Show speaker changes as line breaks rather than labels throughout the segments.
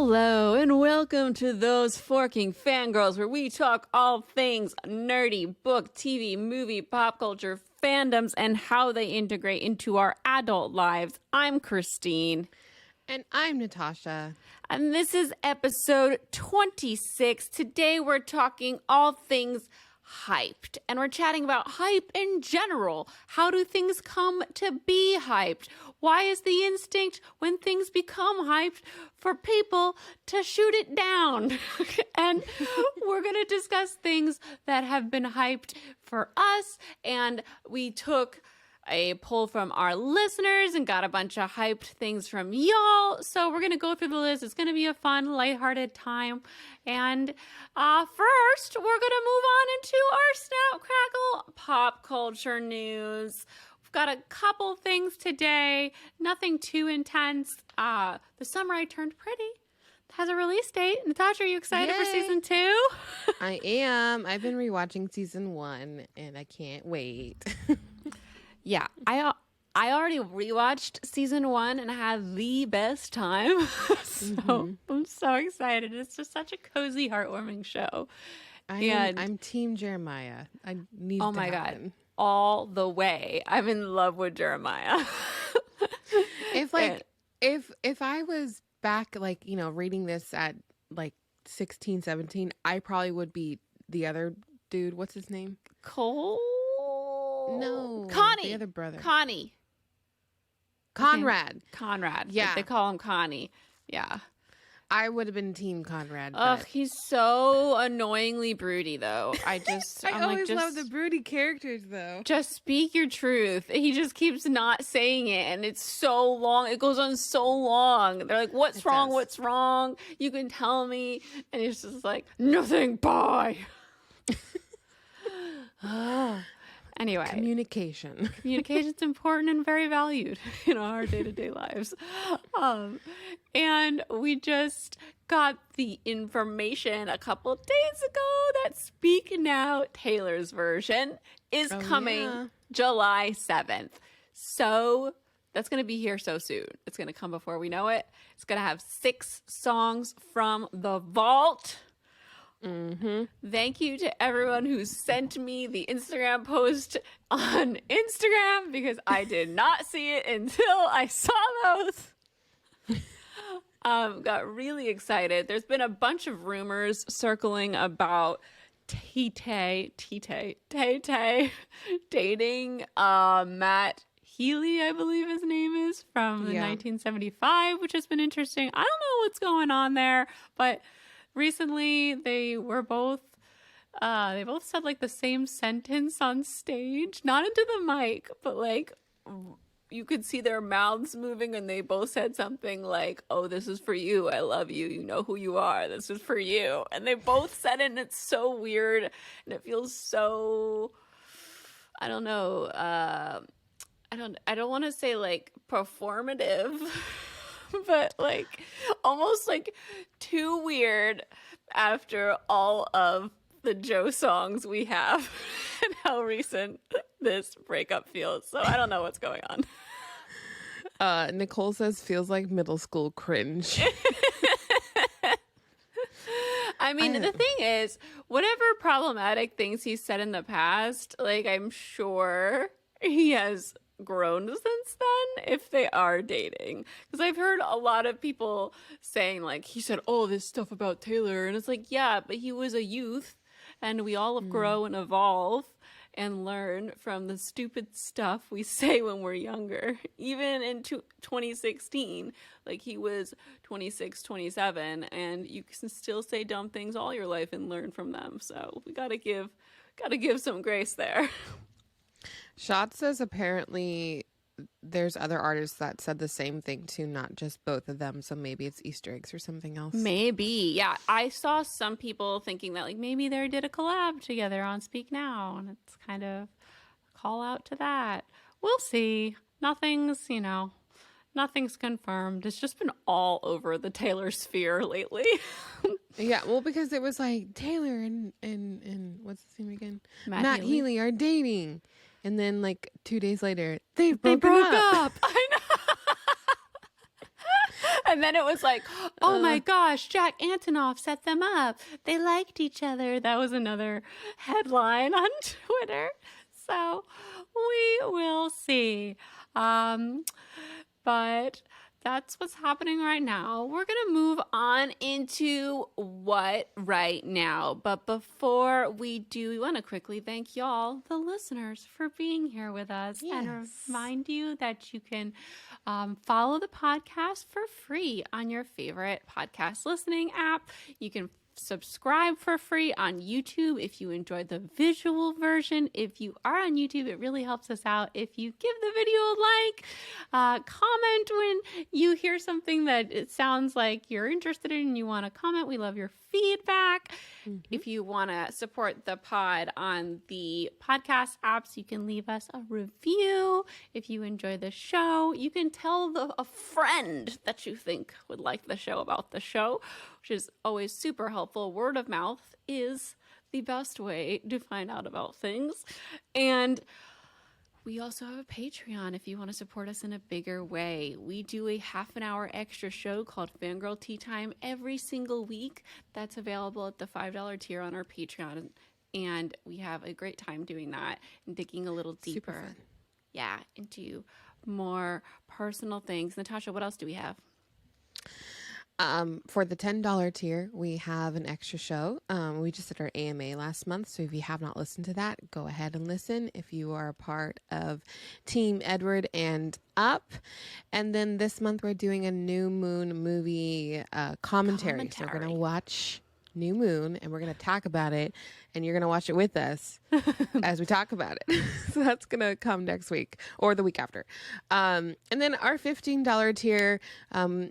Hello and welcome to Those Forking Fangirls, where we talk all things nerdy, book, TV, movie, pop culture, fandoms, and how they integrate into our adult lives. I'm Christine.
And I'm Natasha.
And this is episode 26. Today we're talking all things hyped. And we're chatting about hype in general. How do things come to be hyped? Why is the instinct when things become hyped for people to shoot it down? And we're going to discuss things that have been hyped for us. And we took a poll from our listeners and got a bunch of hyped things from y'all. So we're going to go through the list. It's going to be a fun, lighthearted time. And first, we're going to move on into our Snap Crackle pop culture news. We've got a couple things today. Nothing too intense. The Summer I Turned Pretty has a release date. Natasha, are you excited for season 2?
I am. I've been rewatching season 1 and I can't wait.
Yeah, I already rewatched season 1 and I had the best time. I'm so excited. It's just such a cozy, heartwarming show.
I'm Team Jeremiah. I need to happen.
God, all the way. I'm in love with Jeremiah.
If I was back, reading this at 16, 17, I probably would be the other dude. What's his name?
Cole?
No.
Connie.
The other brother.
Connie.
Conrad.
Conrad.
Yeah.
They call him Connie. Yeah.
I would have been Team Conrad.
Ugh, he's so annoyingly broody, though.
I always love the broody characters, though.
Just speak your truth. He just keeps not saying it, and it's so long. It goes on so long. They're like, what's wrong? What's wrong? You can tell me. And he's just like, nothing, bye. Anyway. Communication's important and very valued in our day-to-day lives. And we just got the information a couple days ago that Speak Now, Taylor's version, is coming July 7th. So that's going to be here so soon. It's going to come before we know it. It's going to have 6 songs from the vault. Thank you to everyone who sent me the Instagram post on Instagram, because I did not see it until I saw those. Got really excited. There's been a bunch of rumors circling about Tay dating Matt Healy, I believe his name is, from the 1975, which has been interesting. I don't know what's going on there, but recently they both said the same sentence on stage, not into the mic, but you could see their mouths moving, and they both said something like, "Oh, this is for you. I love you. You know who you are. This is for you." And they both said it, and it's so weird, and it feels so, I don't know. I don't want to say performative, but almost too weird after all of the Joe songs we have and how recent this breakup feels. So I don't know what's going on.
Nicole says feels like middle school cringe.
I mean, the thing is, whatever problematic things he said in the past, I'm sure he has grown since then if they are dating, because I've heard a lot of people saying he said all this stuff about Taylor, and it's yeah, but he was a youth, and we all grow and evolve and learn from the stupid stuff we say when we're younger. Even in 2016, he was 26, 27, and you can still say dumb things all your life and learn from them. So we gotta give some grace there.
Shot says apparently there's other artists that said the same thing too, not just both of them. So maybe it's Easter eggs or something else.
Maybe. Yeah. I saw some people thinking that maybe they did a collab together on Speak Now, and it's kind of a call out to that. We'll see. Nothing's confirmed. It's just been all over the Taylor sphere lately.
Yeah, well, because it was Taylor and what's his name again?
Matt
Healy are dating. And then 2 days later, they broke up.
I know. And then it was like, oh my gosh, Jack Antonoff set them up. They liked each other. That was another headline on Twitter. So we will see. But that's what's happening right now. We're going to move on into what right now. But before we do, we want to quickly thank y'all, the listeners, for being here with us.
Yes.
And remind you that you can follow the podcast for free on your favorite podcast listening app. You can subscribe for free on YouTube if you enjoyed the visual version. If you are on YouTube, it really helps us out if you give the video a like, comment when you hear something that it sounds like you're interested in and you want to comment. We love your feedback. If you want to support the pod on the podcast apps, you can leave us a review. If you enjoy the show, you can tell a friend that you think would like the show about the show, which is always super helpful. Word of mouth is the best way to find out about things. And we also have a Patreon if you want to support us in a bigger way. We do a half an hour extra show called Fangirl Tea Time every single week. That's available at the $5 tier on our Patreon. And we have a great time doing that and digging a little deeper. Yeah, into more personal things. Natasha, what else do we have?
For the $10 tier, we have an extra show. We just did our AMA last month, so if you have not listened to that, go ahead and listen if you are a part of Team Edward and up. And then this month, we're doing a New Moon movie commentary. So we're going to watch New Moon, and we're going to talk about it, and you're going to watch it with us as we talk about it. So that's going to come next week or the week after. And then our $15 tier,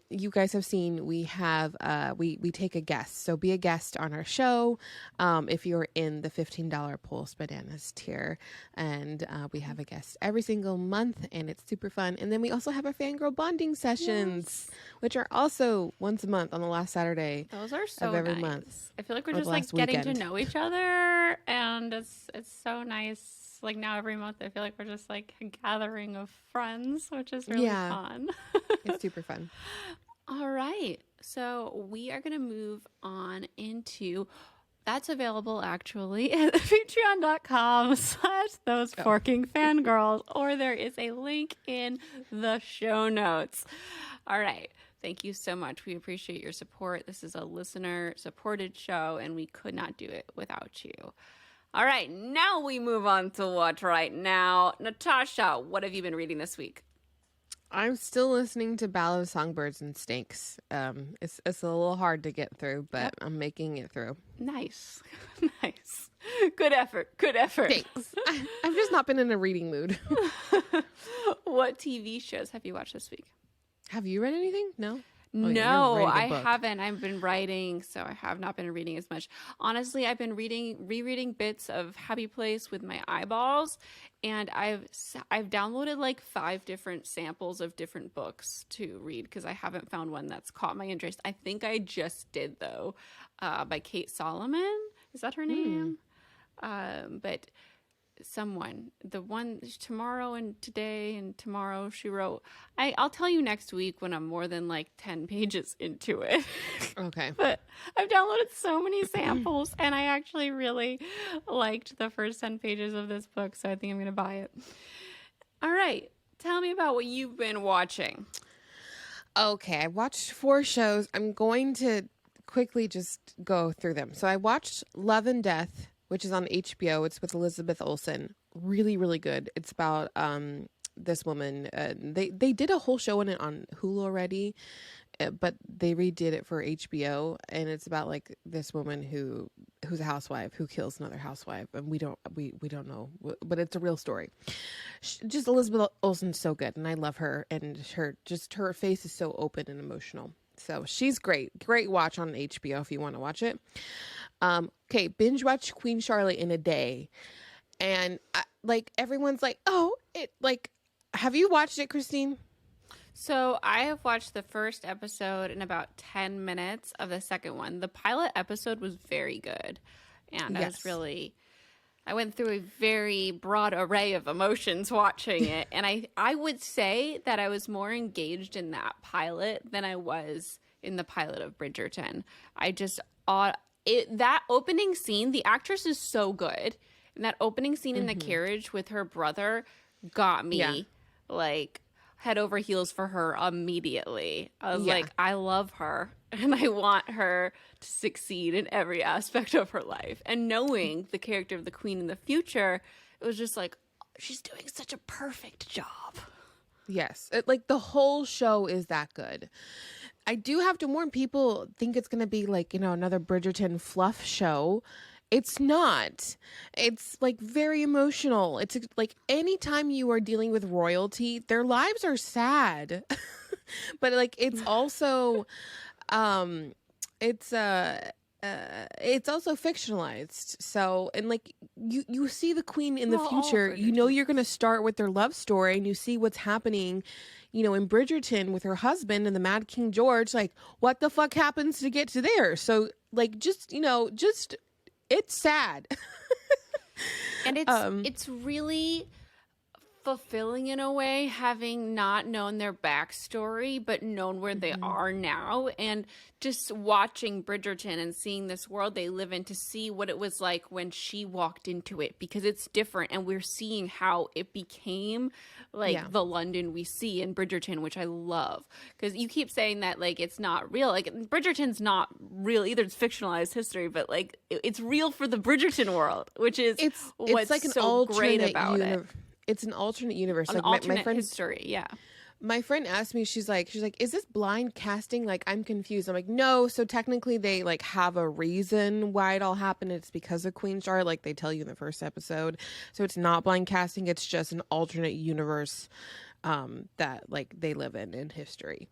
you guys have seen, we have, we take a guest. So be a guest on our show if you're in the $15 Pulse Bananas tier. And we have a guest every single month, and it's super fun. And then we also have our fangirl bonding sessions, which are also once a month on the last Saturday.
Those are so
of every
nice.
Month.
I feel like we're just like getting to know each other, and it's so nice. Like now every month, I feel like we're just like a gathering of friends, which is really fun.
It's super fun.
All right, so we are gonna move on into. That's available actually at patreon.com/those forking fangirls, or there is a link in the show notes. All right. Thank you so much. We appreciate your support. This is a listener-supported show, and we could not do it without you. All right, now we move on to what right now. Natasha, what have you been reading this week?
I'm still listening to Ballad of Songbirds and Snakes. It's a little hard to get through, but I'm making it through.
Nice. Nice. Good effort. Good effort.
Thanks. I've just not been in a reading mood.
What TV shows have you watched this week?
Have you read anything? No?
No, I haven't. I've been writing, so I have not been reading as much. Honestly, I've been rereading bits of Happy Place with my eyeballs, and I've downloaded like 5 different samples of different books to read because I haven't found one that's caught my interest. I think I just did though, by Kate Solomon. Is that her name? But someone, the one Tomorrow and Today and Tomorrow she wrote. I'll tell you next week when I'm more than like 10 pages into it.
Okay.
But I've downloaded so many samples, and I actually really liked the first 10 pages of this book, so I think I'm going to buy it. All right. Tell me about what you've been watching.
Okay, I watched 4 shows. I'm going to quickly just go through them. So I watched Love and Death, which is on HBO. It's with Elizabeth Olsen. Really, really good. It's about this woman. They did a whole show on it on Hulu already, but they redid it for HBO, and it's about like this woman who's a housewife who kills another housewife, and we don't know, but it's a real story. Just Elizabeth Olsen's so good, and I love her, and her face is so open and emotional. So she's great. Great watch on HBO if you want to watch it. Okay, binge watch Queen Charlotte in a day. And everyone's like, oh, have you watched it, Christine?
So I have watched the first episode in about 10 minutes of the second one. The pilot episode was very good. And I was really I went through a very broad array of emotions watching it, and I would say that I was more engaged in that pilot than I was in the pilot of Bridgerton. I just that opening scene, the actress is so good, and that opening scene in the carriage with her brother got me like head over heels for her immediately. I was like, I love her and I want her to succeed in every aspect of her life. And knowing the character of the queen in the future, it was just like, she's doing such a perfect job.
Yes. Like the whole show is that good. I do have to warn people, think it's going to be like, another Bridgerton fluff show. It's not. It's like very emotional. It's like anytime you are dealing with royalty, their lives are sad. But like it's also it's also fictionalized. So, and like you see the queen in the future, you're going to start with their love story and you see what's happening, in Bridgerton with her husband and the Mad King George, like what the fuck happens to get to there? So like just it's sad.
And it's really fulfilling in a way, having not known their backstory, but known where they are now. And just watching Bridgerton and seeing this world they live in to see what it was like when she walked into it, because it's different. And we're seeing how it became like the London we see in Bridgerton, which I love. Because you keep saying that like it's not real. Like Bridgerton's not real either. It's fictionalized history, but like it's real for the Bridgerton world, which is what's like so great about it.
It's an alternate universe.
An
like
alternate
my friend,
history, yeah.
My friend asked me, she's like, is this blind casting? Like, I'm confused. I'm like, no. So technically they like have a reason why it all happened. It's because of Queen Charlotte, like they tell you in the first episode. So it's not blind casting. It's just an alternate universe that like they live in history.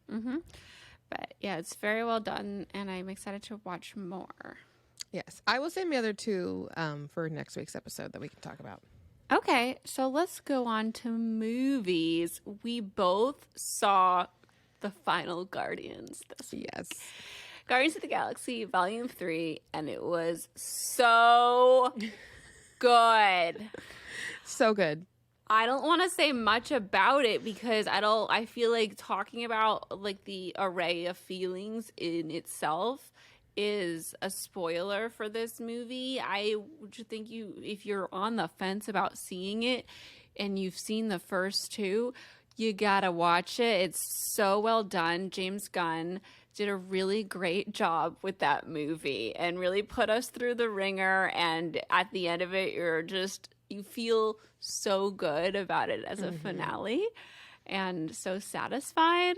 But yeah, it's very well done, and I'm excited to watch more.
Yes. I will save the other two for next week's episode that we can talk about.
Okay, so let's go on to movies. We both saw the final Guardians this week.
Yes.
Guardians of the Galaxy Volume 3, and it was so good.
So good.
I don't want to say much about it because I feel like talking about like the array of feelings in itself is a spoiler for this movie. I would think if you're on the fence about seeing it and you've seen the first two, you gotta watch it. It's so well done. James Gunn did a really great job with that movie and really put us through the ringer, and at the end of it you feel so good about it as a finale and so satisfied.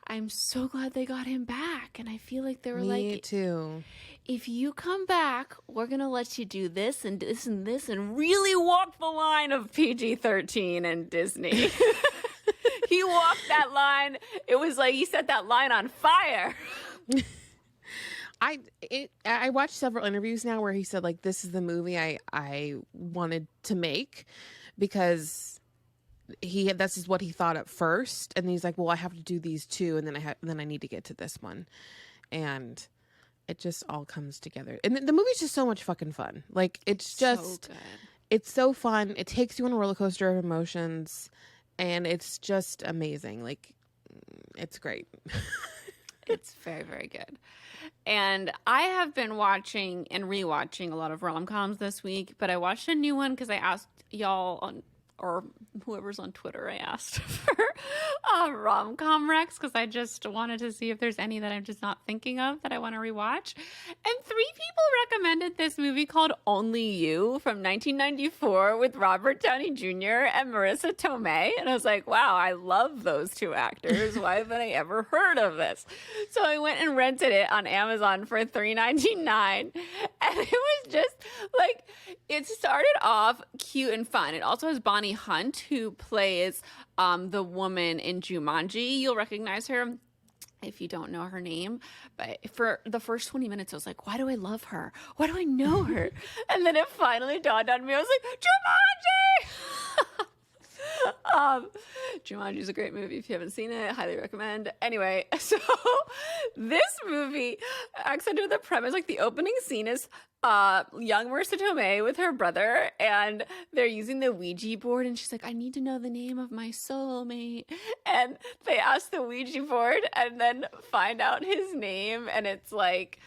I'm so glad they got him back. And I feel like they were
Me too.
If you come back, we're going to let you do this and this and this and really walk the line of PG-13 and Disney. He walked that line. It was like he set that line on fire.
I watched several interviews now where he said like, this is the movie I wanted to make, because this is what he thought at first, and he's like, well, I have to do these two, and then I need to get to this one, and it just all comes together. And the movie's just so much fucking fun. Like it's just, it's so fun. It takes you on a roller coaster of emotions, and it's just amazing. Like it's great.
It's very, very good. And I have been watching and rewatching a lot of rom-coms this week, but I watched a new one because I asked y'all or whoever's on Twitter, I asked for rom-com recs because I just wanted to see if there's any that I'm just not thinking of that I want to rewatch. And 3 people recommended this movie called Only You from 1994 with Robert Downey Jr. and Marisa Tomei. And I was like, wow, I love those 2 actors. Why haven't I ever heard of this? So I went and rented it on Amazon for $3.99. And it was just like, it started off cute and fun. It also has Bonnie Hunt, who plays the woman in Jumanji. You'll recognize her if you don't know her name. But for the first 20 minutes, I was like, why do I love her? Why do I know her? And then it finally dawned on me. I was like, Jumanji! Jumanji is a great movie. If you haven't seen it, highly recommend. Anyway, so this movie acts under the premise, like the opening scene is young Marisa Tomei with her brother, and they're using the Ouija board, and she's like, I need to know the name of my soulmate. And they ask the Ouija board and then find out his name, and it's like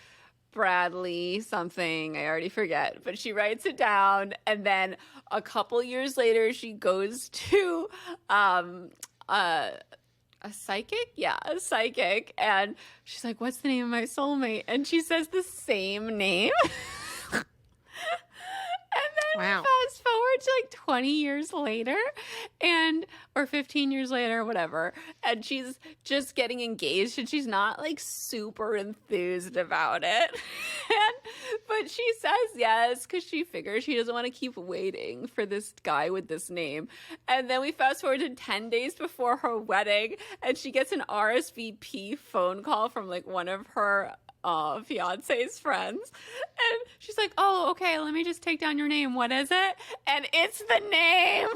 Bradley something, I already forget, but she writes it down, and then a couple years later she goes to a psychic, a psychic, and she's like, what's the name of my soulmate? And she says the same name. And then fast forward to like 20 years later, or 15 years later, whatever, and she's just getting engaged, and she's not like super enthused about it. But she says yes because she figures she doesn't want to keep waiting for this guy with this name. And then we fast forward to 10 days before her wedding, and she gets an RSVP phone call from like one of her fiance's friends, and she's like, oh, okay, let me just take down your name. What is it? And it's the name.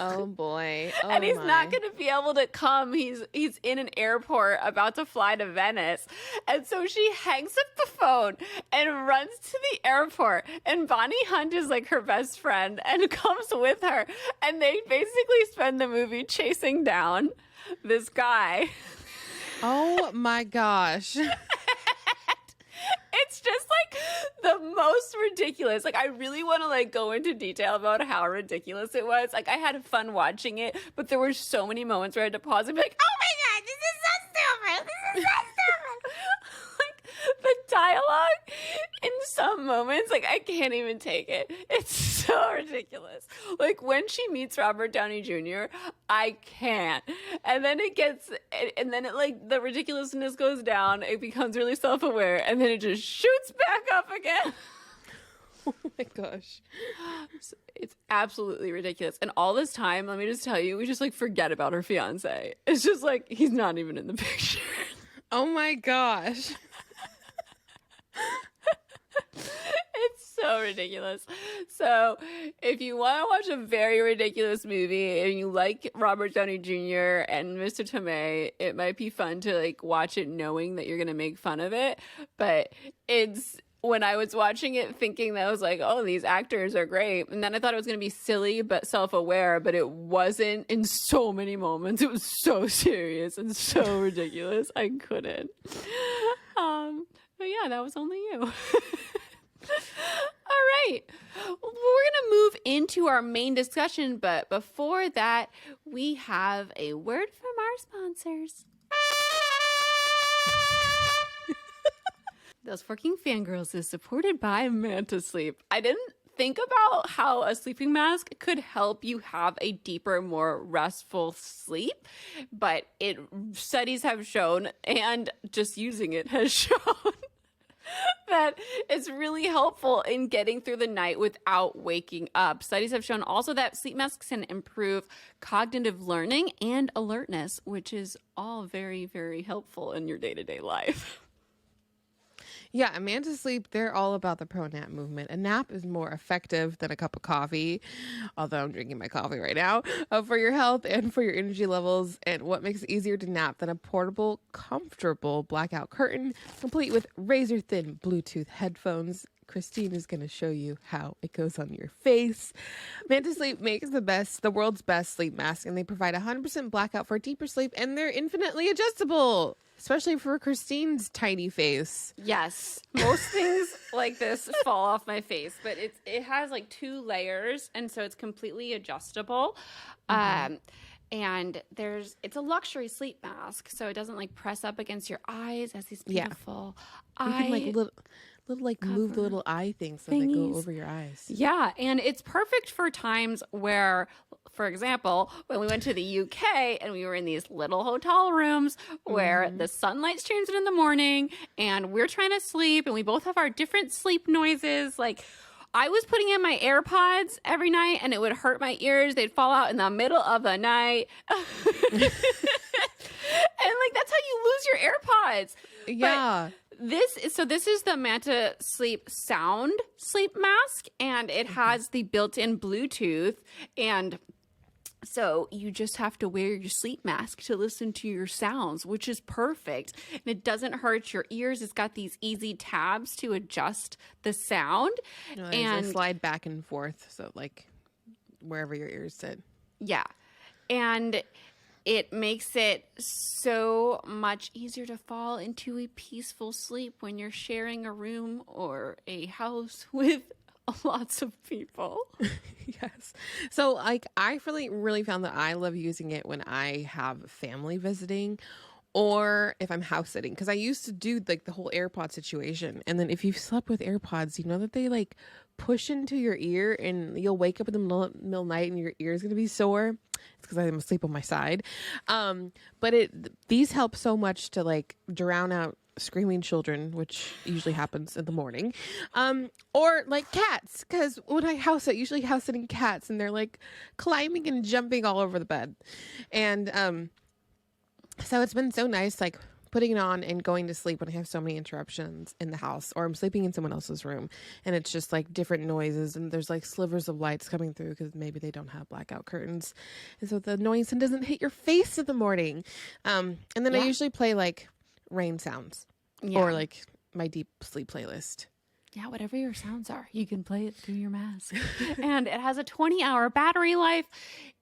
Oh boy. Oh,
and he's not going to be able to come. He's in an airport about to fly to Venice. And so she hangs up the phone and runs to the airport, and Bonnie Hunt is like her best friend and comes with her, and they basically spend the movie chasing down this guy.
Oh my gosh.
It's just like the most ridiculous. Like, I really want to like go into detail about how ridiculous it was. Like, I had fun watching it, but there were so many moments where I had to pause and be like, oh my God, this is so stupid. This is so stupid. Like, the dialogue in some moments, like, I can't even take it. It's so ridiculous. Like, when she meets Robert Downey Jr., I can't. And then like, the ridiculousness goes down. It becomes really self-aware, and then it just shoots back up again.
Oh my gosh.
It's absolutely ridiculous. And all this time, let me just tell you, we just like forget about her fiance. It's just like, he's not even in the picture.
Oh my gosh.
It's so ridiculous. So if you want to watch a very ridiculous movie and you like Robert Downey Jr. and Mr. Tomei, it might be fun to like watch it knowing that you're going to make fun of it. But when I was watching it thinking that I was like, oh, these actors are great. And then I thought it was going to be silly but self-aware, but it wasn't in so many moments. It was so serious and so ridiculous. I couldn't. But yeah, that was only you. All right. We're going to move into our main discussion, but before that, we have a word from our sponsors. Those Forking Fangirls is supported by Manta Sleep. I didn't think about how a sleeping mask could help you have a deeper, more restful sleep, but studies have shown, and just using it has shown, that it's really helpful in getting through the night without waking up. Studies have shown also that sleep masks can improve cognitive learning and alertness, which is all very, very helpful in your day-to-day life.
Yeah, Manta Sleep, they're all about the pro-nap movement. A nap is more effective than a cup of coffee, although I'm drinking my coffee right now, for your health and for your energy levels. And what makes it easier to nap than a portable, comfortable blackout curtain, complete with razor-thin Bluetooth headphones? Christine is going to show you how it goes on your face. Manta Sleep makes the world's best sleep mask, and they provide 100% blackout for deeper sleep, and they're infinitely adjustable, especially for Christine's tiny face.
Yes. Most things like this fall off my face, but it has like 2 layers, and so it's completely adjustable. Mm-hmm. And it's a luxury sleep mask, so it doesn't like press up against your eyes as these beautiful
you can like little like move the little eye things so they go over your eyes.
Yeah, and it's perfect for times where, for example, when we went to the UK and we were in these little hotel rooms where the sunlight streams in the morning and we're trying to sleep and we both have our different sleep noises. Like, I was putting in my AirPods every night and it would hurt my ears. They'd fall out in the middle of the night. And like, that's how you lose your AirPods.
Yeah.
But this is the Manta Sleep Sound sleep mask, and it has the built-in Bluetooth, and So you just have to wear your sleep mask to listen to your sounds, which is perfect. And it doesn't hurt your ears. It's got these easy tabs to adjust the sound.
And slide back and forth. So like wherever your ears sit.
Yeah. And it makes it so much easier to fall into a peaceful sleep when you're sharing a room or a house with lots of people.
Yes. So like I really found that I love using it when I have family visiting or if I'm house sitting, because I used to do like the whole AirPod situation. And then if you've slept with AirPods, you know that they like push into your ear and you'll wake up in the middle of the night and your ear is going to be sore. It's because I'm asleep on my side. But these help so much to like drown out screaming children, which usually happens in the morning, or like cats, because when I usually house sitting cats and they're like climbing and jumping all over the bed. And so it's been so nice like putting it on and going to sleep when I have so many interruptions in the house, or I'm sleeping in someone else's room and it's just like different noises and there's like slivers of lights coming through because maybe they don't have blackout curtains, and so the noise doesn't hit your face in the morning. And then I usually play like rain sounds or like my deep sleep playlist.
Yeah, whatever your sounds are, you can play it through your mask. And it has a 20-hour battery life.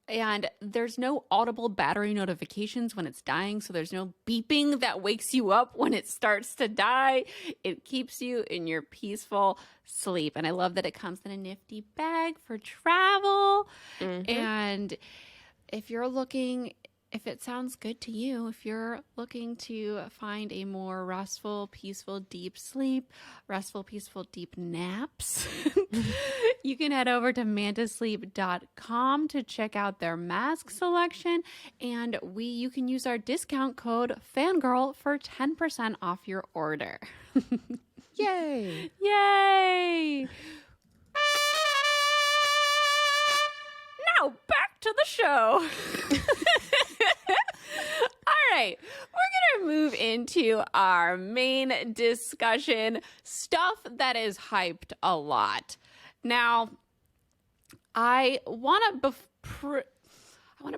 And there's no audible battery notifications when it's dying. So there's no beeping that wakes you up when it starts to die. It keeps you in your peaceful sleep. And I love that it comes in a nifty bag for travel. And if it sounds good to you, if you're looking to find a more restful, peaceful, deep sleep, restful, peaceful, deep naps, you can head over to mantasleep.com to check out their mask selection. And you can use our discount code FANGIRL for 10% off your order.
Yay!
Yay! Now back to the show. All right, we're going to move into our main discussion, stuff that is hyped a lot. Now, I want to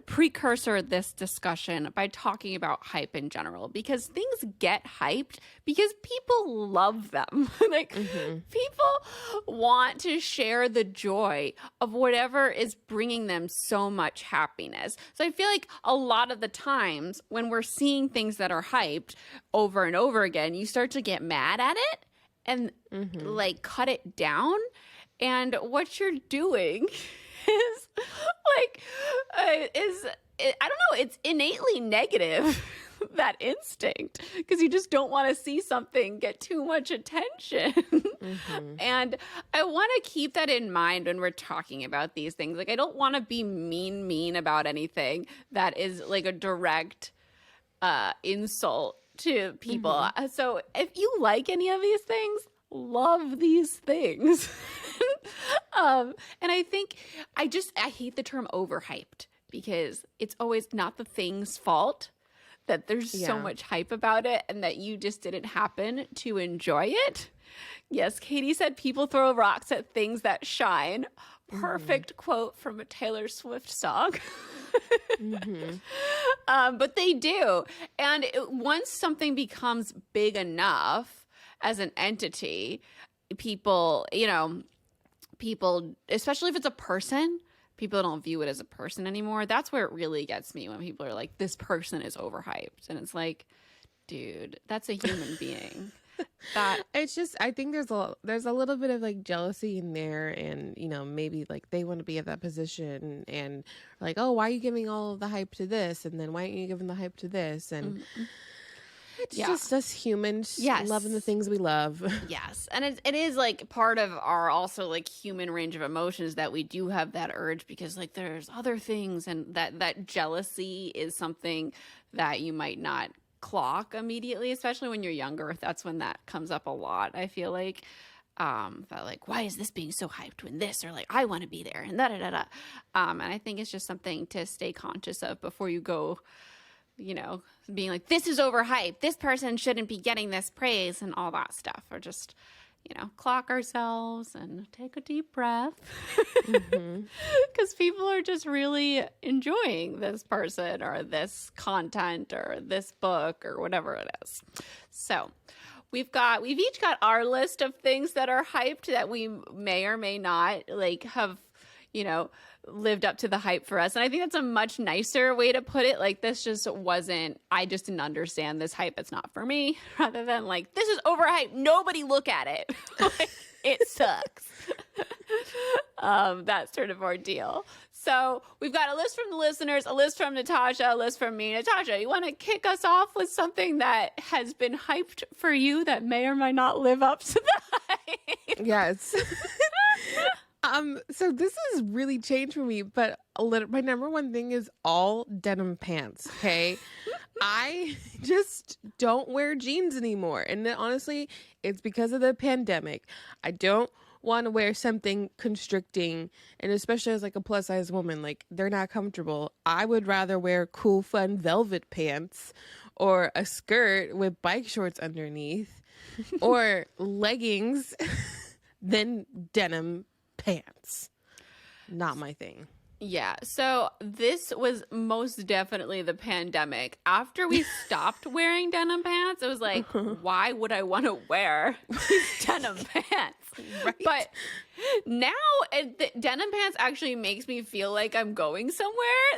precursor this discussion by talking about hype in general, because things get hyped because people love them. People want to share the joy of whatever is bringing them so much happiness. So I feel like a lot of the times when we're seeing things that are hyped over and over again, you start to get mad at it and like cut it down. And what you're doing is like, I don't know, it's innately negative, that instinct, because you just don't want to see something get too much attention. And I want to keep that in mind when we're talking about these things. Like, I don't want to be mean about anything that is like a direct insult to people. So if you like any of these things, love these things. And I think I hate the term overhyped, because it's always not the thing's fault that there's so much hype about it and that you just didn't happen to enjoy it. Yes, Katie said people throw rocks at things that shine. Perfect quote from a Taylor Swift song. But they do. And once something becomes big enough as an entity, people, especially if it's a person, people don't view it as a person anymore. That's where it really gets me, when people are like, this person is overhyped. And it's like, dude, that's a human being.
It's just, I think there's a little bit of like jealousy in there, and maybe like they want to be at that position, and like, oh, why are you giving all of the hype to this, and then why aren't you giving the hype to this? And it's just us humans loving the things we love.
Yes. And it is like part of our also like human range of emotions that we do have that urge, because like there's other things, and that jealousy is something that you might not clock immediately, especially when you're younger. That's when that comes up a lot, I feel like. That like, why is this being so hyped when this, or like, I want to be there, and da-da-da-da. And I think it's just something to stay conscious of before you go, being like, this is overhyped, this person shouldn't be getting this praise and all that stuff, or just, clock ourselves and take a deep breath. Because people are just really enjoying this person or this content or this book or whatever it is. So we've each got our list of things that are hyped that we may or may not have, lived up to the hype for us. And I think that's a much nicer way to put it. Like, this just wasn't, I just didn't understand this hype. It's not for me, rather than this is overhyped. Nobody look at it. It sucks. That sort of ordeal. So we've got a list from the listeners, a list from Natasha, a list from me. Natasha, you want to kick us off with something that has been hyped for you that may or may not live up to the hype?
Yes. So this has really changed for me, but my number one thing is all denim pants. Okay. I just don't wear jeans anymore. And honestly, it's because of the pandemic. I don't want to wear something constricting, and especially as a plus size woman, they're not comfortable. I would rather wear cool, fun velvet pants or a skirt with bike shorts underneath or leggings than denim pants. Not my thing.
Yeah, so this was most definitely the pandemic. After we stopped wearing denim pants, it was like, why would I want to wear these denim pants?
Right?
But now denim pants actually makes me feel like I'm going somewhere.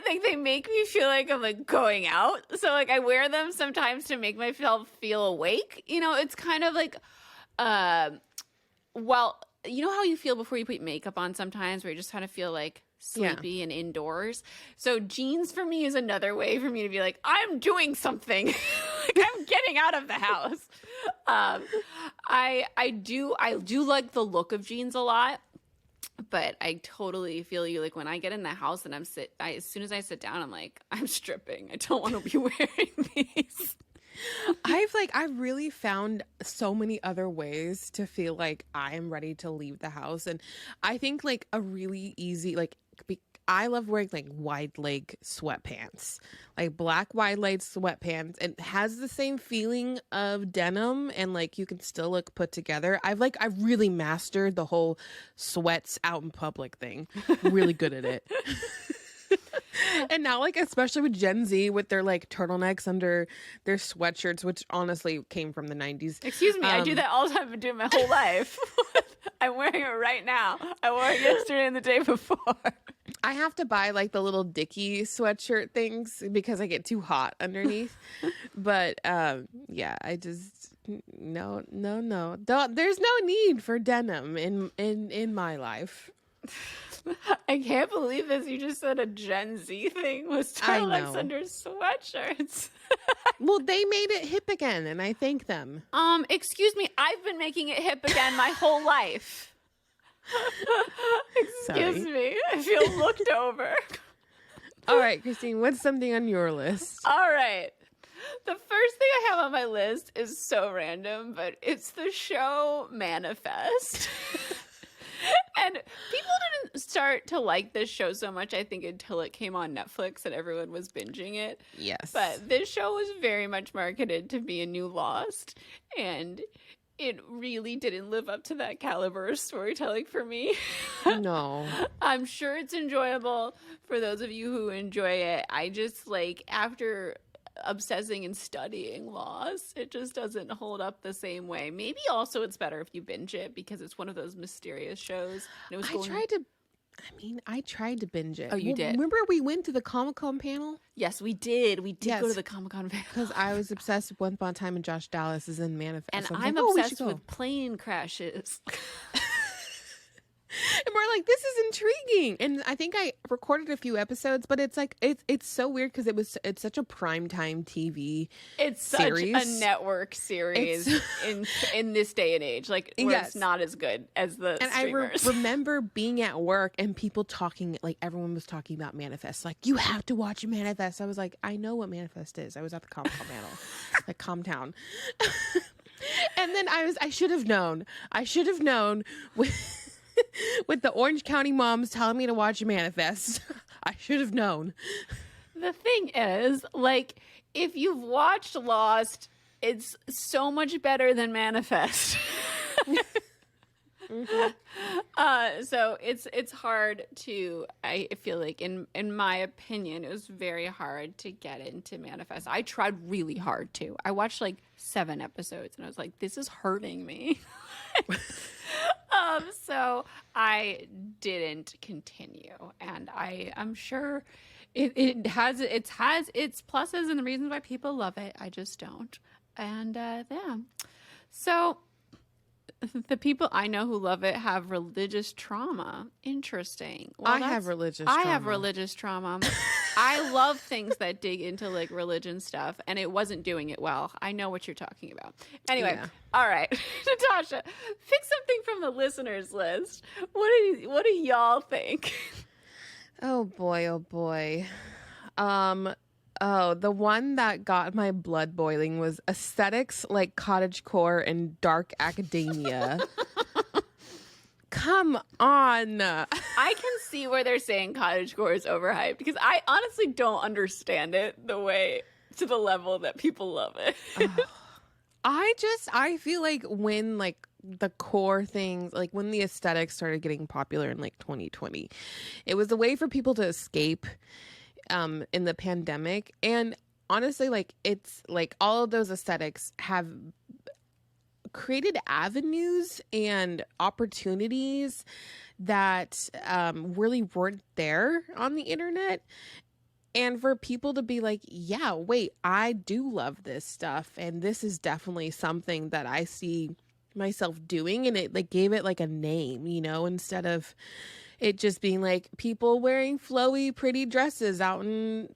They make me feel like I'm going out. So I wear them sometimes to make myself feel awake. It's kind of you know how you feel before you put makeup on sometimes, where you just kind of feel sleepy and indoors. So jeans for me is another way for me to be I'm doing something. I'm getting out of the house. I do like the look of jeans a lot, but I totally feel you. When I get in the house and as soon as I sit down, I'm stripping. I don't want to be wearing these.
I've really found so many other ways to feel like I am ready to leave the house. And I think a really easy, I love wearing wide leg sweatpants, black wide leg sweatpants. It has the same feeling of denim, and you can still look put together. I've really mastered the whole sweats out in public thing. Really good at it. And now, especially with Gen Z, with their turtlenecks under their sweatshirts, which honestly came from the 90s.
Excuse me, I do that all the time. I've been doing my whole life. I'm wearing it right now. I wore it yesterday and the day before.
I have to buy the little Dickie sweatshirt things because I get too hot underneath. But yeah, I just no. There's no need for denim in my life.
I can't believe this. You just said a Gen Z thing was turtlenecks under sweatshirts.
Well, they made it hip again, and I thank them.
Excuse me. I've been making it hip again my whole life. Excuse me. I feel looked over.
All right, Christine, what's something on your list?
All right. The first thing I have on my list is so random, but it's the show Manifest. And people didn't start to like this show so much, I think, until it came on Netflix and everyone was binging it.
Yes.
But this show was very much marketed to be a new Lost, and it really didn't live up to that caliber of storytelling for me.
No.
I'm sure it's enjoyable for those of you who enjoy it. I just after obsessing and studying Lost, it just doesn't hold up the same way. Maybe also it's better if you binge it because it's one of those mysterious shows. And it was
I tried to binge it.
Oh, you did?
Remember we went to the Comic-Con panel?
Yes, we did. We did go to the Comic-Con panel.
Because I was obsessed with Once Upon a Time and Josh Dallas is in Manifest.
And I'm obsessed with plane crashes.
And we're this is intriguing. And I think I recorded a few episodes, but it's it's so weird because it's such a primetime TV series.
Such a network series in this day and age. Where it's not as good as the streamers.
I remember being at work and people talking, everyone was talking about Manifest. You have to watch Manifest. I was I know what Manifest is. I was at the Comic-Con panel. Calm down. And then I should have known. With the Orange County moms telling me to watch Manifest. I should have known.
The thing is, if you've watched Lost, it's so much better than Manifest. So it's hard to, I feel like in my opinion, it was very hard to get into Manifest. I tried really hard to. I watched like 7 episodes and I was like, this is hurting me. So I didn't continue, and I'm sure it has its pluses and the reasons why people love it. I just don't. And yeah. So the people I know who love it have religious trauma. Interesting. Well,
I have religious trauma.
I have religious trauma. I love things that dig into like religion stuff, and it wasn't doing it well. I know what you're talking about. Anyway, All right, Natasha, pick something from the listeners list. What do y'all think?
Oh boy, oh boy. Oh, the one that got my blood boiling was aesthetics like cottagecore and dark academia. Come on.
I can see where they're saying cottagecore is overhyped because I honestly don't understand it to the level that people love it.
I feel like when like the core things, like when the aesthetics started getting popular in like 2020, it was a way for people to escape in the pandemic. And honestly, like it's like all of those aesthetics have created avenues and opportunities that really weren't there on the internet. And for people to be like, yeah, wait, I do love this stuff. And this is definitely something that I see myself doing. And it like gave it like a name, you know, instead of it just being like people wearing flowy, pretty dresses out in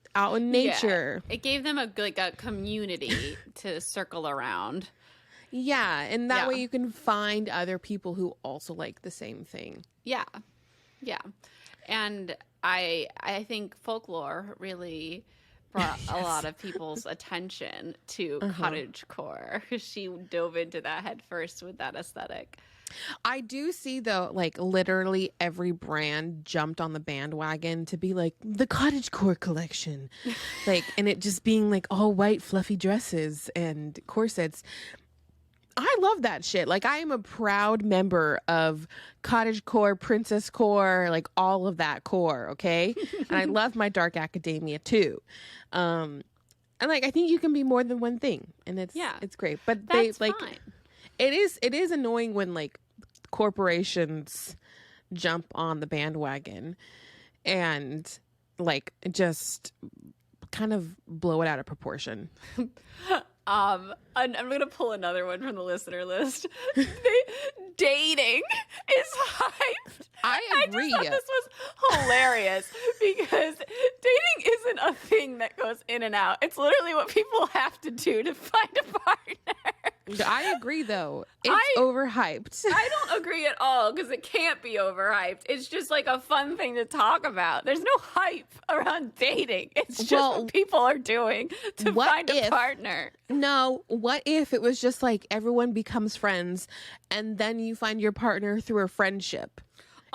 nature.
Yeah. It gave them a community to circle around.
Yeah, and that way you can find other people who also like the same thing. Yeah.
Yeah. And I think folklore really brought a lot of people's attention to cottagecore. She dove into that head first with that aesthetic.
I do see though, like literally every brand jumped on the bandwagon to be like the cottagecore collection, like, and it just being like all white fluffy dresses and corsets. I love that shit. Like I am a proud member of cottagecore, princess core, like all of that core. Okay, and I love my dark academia too. And like I think you can be more than one thing, and it's great. But
that's
like.
Fine.
It is annoying when like corporations jump on the bandwagon and like just kind of blow it out of proportion.
I'm gonna pull another one from the listener list. Dating is hyped.
I agree.
I just thought this was hilarious because dating isn't a thing that goes in and out. It's literally what people have to do to find a partner.
I agree, though. It's overhyped.
I don't agree at all because it can't be overhyped. It's just like a fun thing to talk about. There's no hype around dating. It's just what people are doing to find a partner.
No, what if it was just like everyone becomes friends and then you find your partner through a friendship?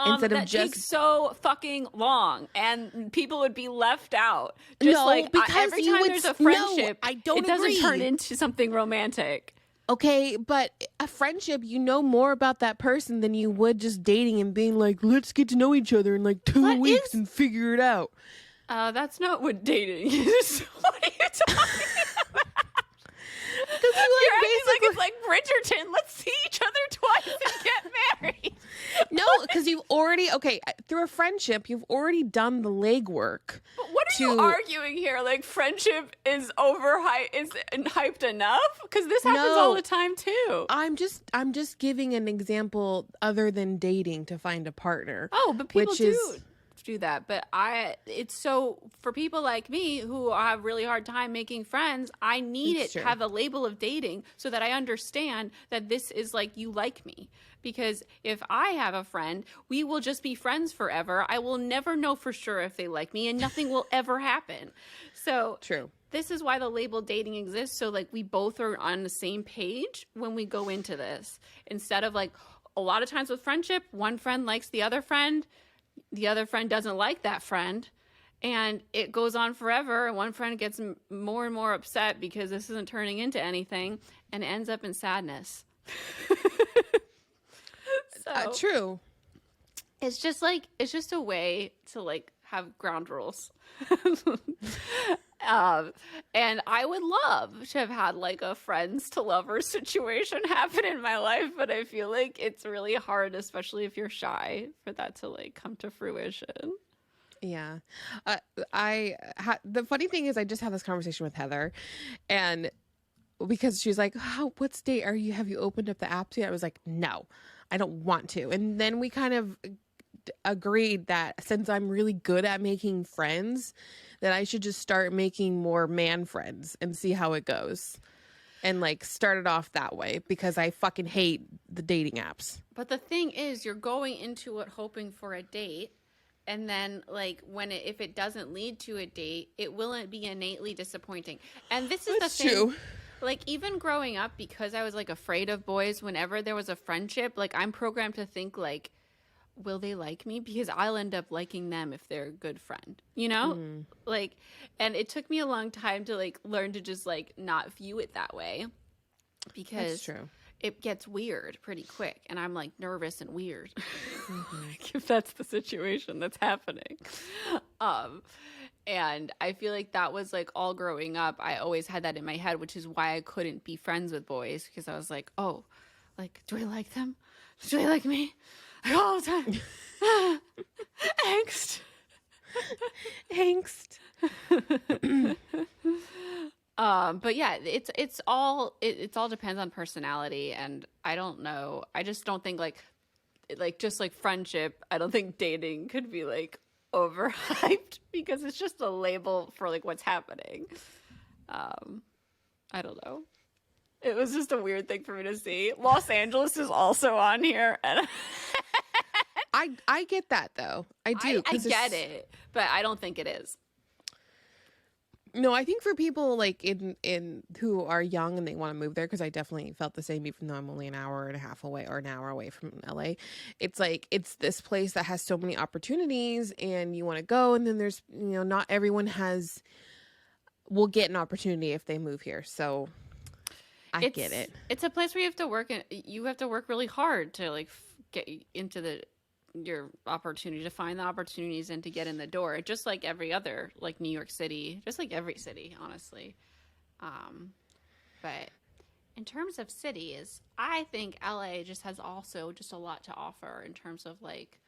Instead
that
of just
takes so fucking long, and people would be left out. Just
no,
like
because
every time there's a friendship,
I don't
it doesn't
agree.
turn into something romantic.
Okay, but a friendship, you know more about that person than you would just dating and being like, let's get to know each other in like 2 weeks and figure it out.
That's not what dating is. What are you talking about?
You're
acting like it's like Bridgerton. Let's see each other twice and get married.
No, because you've already, through a friendship, you've already done the legwork.
But what are you arguing here? Like friendship is overhyped, is hyped enough? Because this happens all the time too.
I'm just giving an example other than dating to find a partner.
Oh, but people do that. But it's so for people like me who have really hard time making friends, I need it to have a label of dating so that I understand that this is like you like me. Because if I have a friend, we will just be friends forever. I will never know for sure if they like me and nothing will ever happen. So
true.
This is why the label dating exists. So like we both are on the same page when we go into this. Instead of like a lot of times with friendship, one friend likes the other friend doesn't like that friend, and it goes on forever, and one friend gets more and more upset because this isn't turning into anything and ends up in sadness. So
true.
it's just a way to like have ground rules. And I would love to have had like a friends to lovers situation happen in my life, but I feel like it's really hard, especially if you're shy, for that to like come to fruition.
Yeah. The funny thing is I just had this conversation with Heather, and because she's like, what state have you opened up the app yet? I was like, no, I don't want to. And then we kind of agreed that since I'm really good at making friends, that I should just start making more man friends and see how it goes. And like start it off that way, because I fucking hate the dating apps.
But the thing is, you're going into it hoping for a date. And then, like, if it doesn't lead to a date, it will be innately disappointing. And this is
That's
the thing.
true.
Like, even growing up, because I was, like, afraid of boys, whenever there was a friendship, like, I'm programmed to think, like, will they like me? Because I'll end up liking them if they're a good friend, you know?
Mm-hmm.
Like, and it took me a long time to, like, learn to just, like, not view it that way. Because
That's true.
It gets weird pretty quick, and I'm like nervous and weird like, if that's the situation that's happening. And I feel like that was like all growing up. I always had that in my head, which is why I couldn't be friends with boys, because I was like, oh, like, do I like them? Do they like me? Like, all the time. Angst. But yeah, it all depends on personality, and I don't know. I just don't think like just like friendship. I don't think dating could be like overhyped, because it's just a label for like what's happening. I don't know. It was just a weird thing for me to see. Los Angeles is also on here, and
I get that though. I do.
I get it, but I don't think it is.
No, I think for people like in who are young and they want to move there, because I definitely felt the same, even though I'm only an hour and a half away or an hour away from LA. It's like, it's this place that has so many opportunities and you want to go, and then there's, not everyone will get an opportunity if they move here. So I get it.
It's a place where you have to work really hard to like get into your opportunity, to find the opportunities and to get in the door, just like every other, like New York City, just like every city, honestly. But in terms of cities, I think LA just has also just a lot to offer in terms of like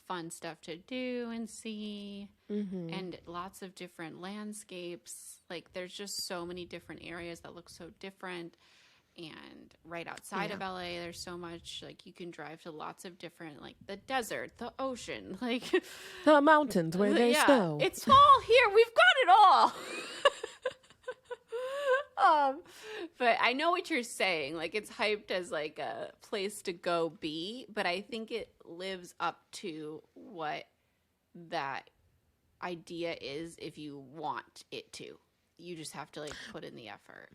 fun stuff to do and see, and lots of different landscapes. Like, there's just so many different areas that look so different. And right outside of LA, there's so much, like, you can drive to lots of different, like, the desert, the ocean, like
the mountains where there's snow.
It's all here. We've got it all. But I know what you're saying. Like, it's hyped as like a place to go be, but I think it lives up to what that idea is if you want it to. You just have to like put in the effort.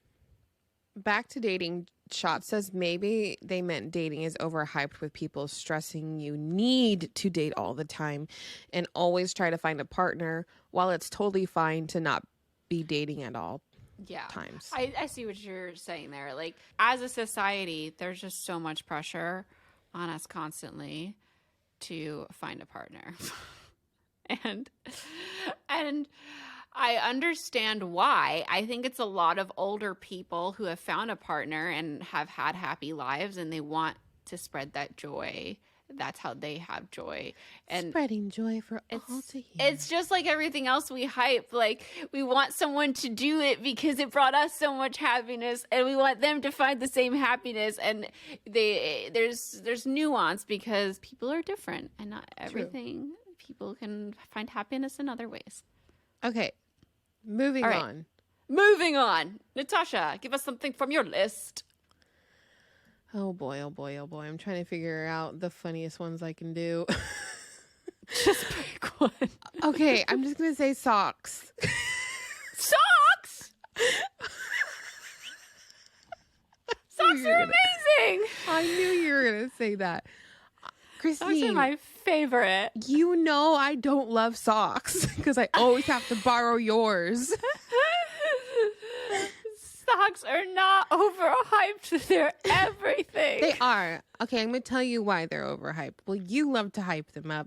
Back to dating, Shot says maybe they meant dating is overhyped, with people stressing you need to date all the time and always try to find a partner, while it's totally fine to not be dating at all times.
I see what you're saying there. Like, as a society, there's just so much pressure on us constantly to find a partner. and I understand why. I think it's a lot of older people who have found a partner and have had happy lives, and they want to spread that joy. That's how they have joy. And
spreading joy for all to hear.
It's just like everything else we hype. Like, we want someone to do it because it brought us so much happiness, and we want them to find the same happiness. And there's nuance, because people are different, and not everything. People can find happiness in other ways.
Okay. Moving on.
Natasha, give us something from your list.
Oh boy, oh boy, oh boy. I'm trying to figure out the funniest ones I can do.
Just pick one.
Okay, I'm just going to say socks.
Socks? Socks are amazing.
I knew you were going to say that. Christine,
socks are my favorite.
You know I don't love socks because I always have to borrow yours.
socks are not overhyped. They're everything.
They are. Okay, I'm going to tell you why they're overhyped. Well, you love to hype them up.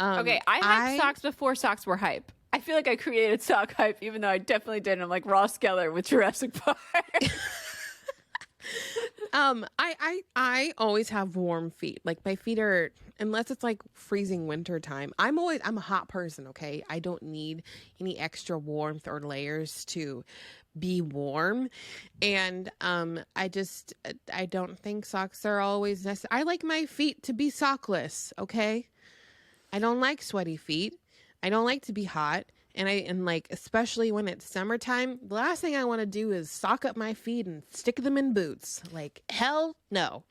Okay, I hyped socks before socks were hype. I feel like I created sock hype, even though I definitely didn't. I'm like Ross Geller with Jurassic Park.
I always have warm feet. Like my feet are, unless it's like freezing winter time. I'm a hot person. Okay, I don't need any extra warmth or layers to be warm, and I don't think socks are always necessary. I like my feet to be sockless. Okay, I don't like sweaty feet. I don't like to be hot. And like, especially when it's summertime, the last thing I want to do is sock up my feet and stick them in boots. Like, hell no.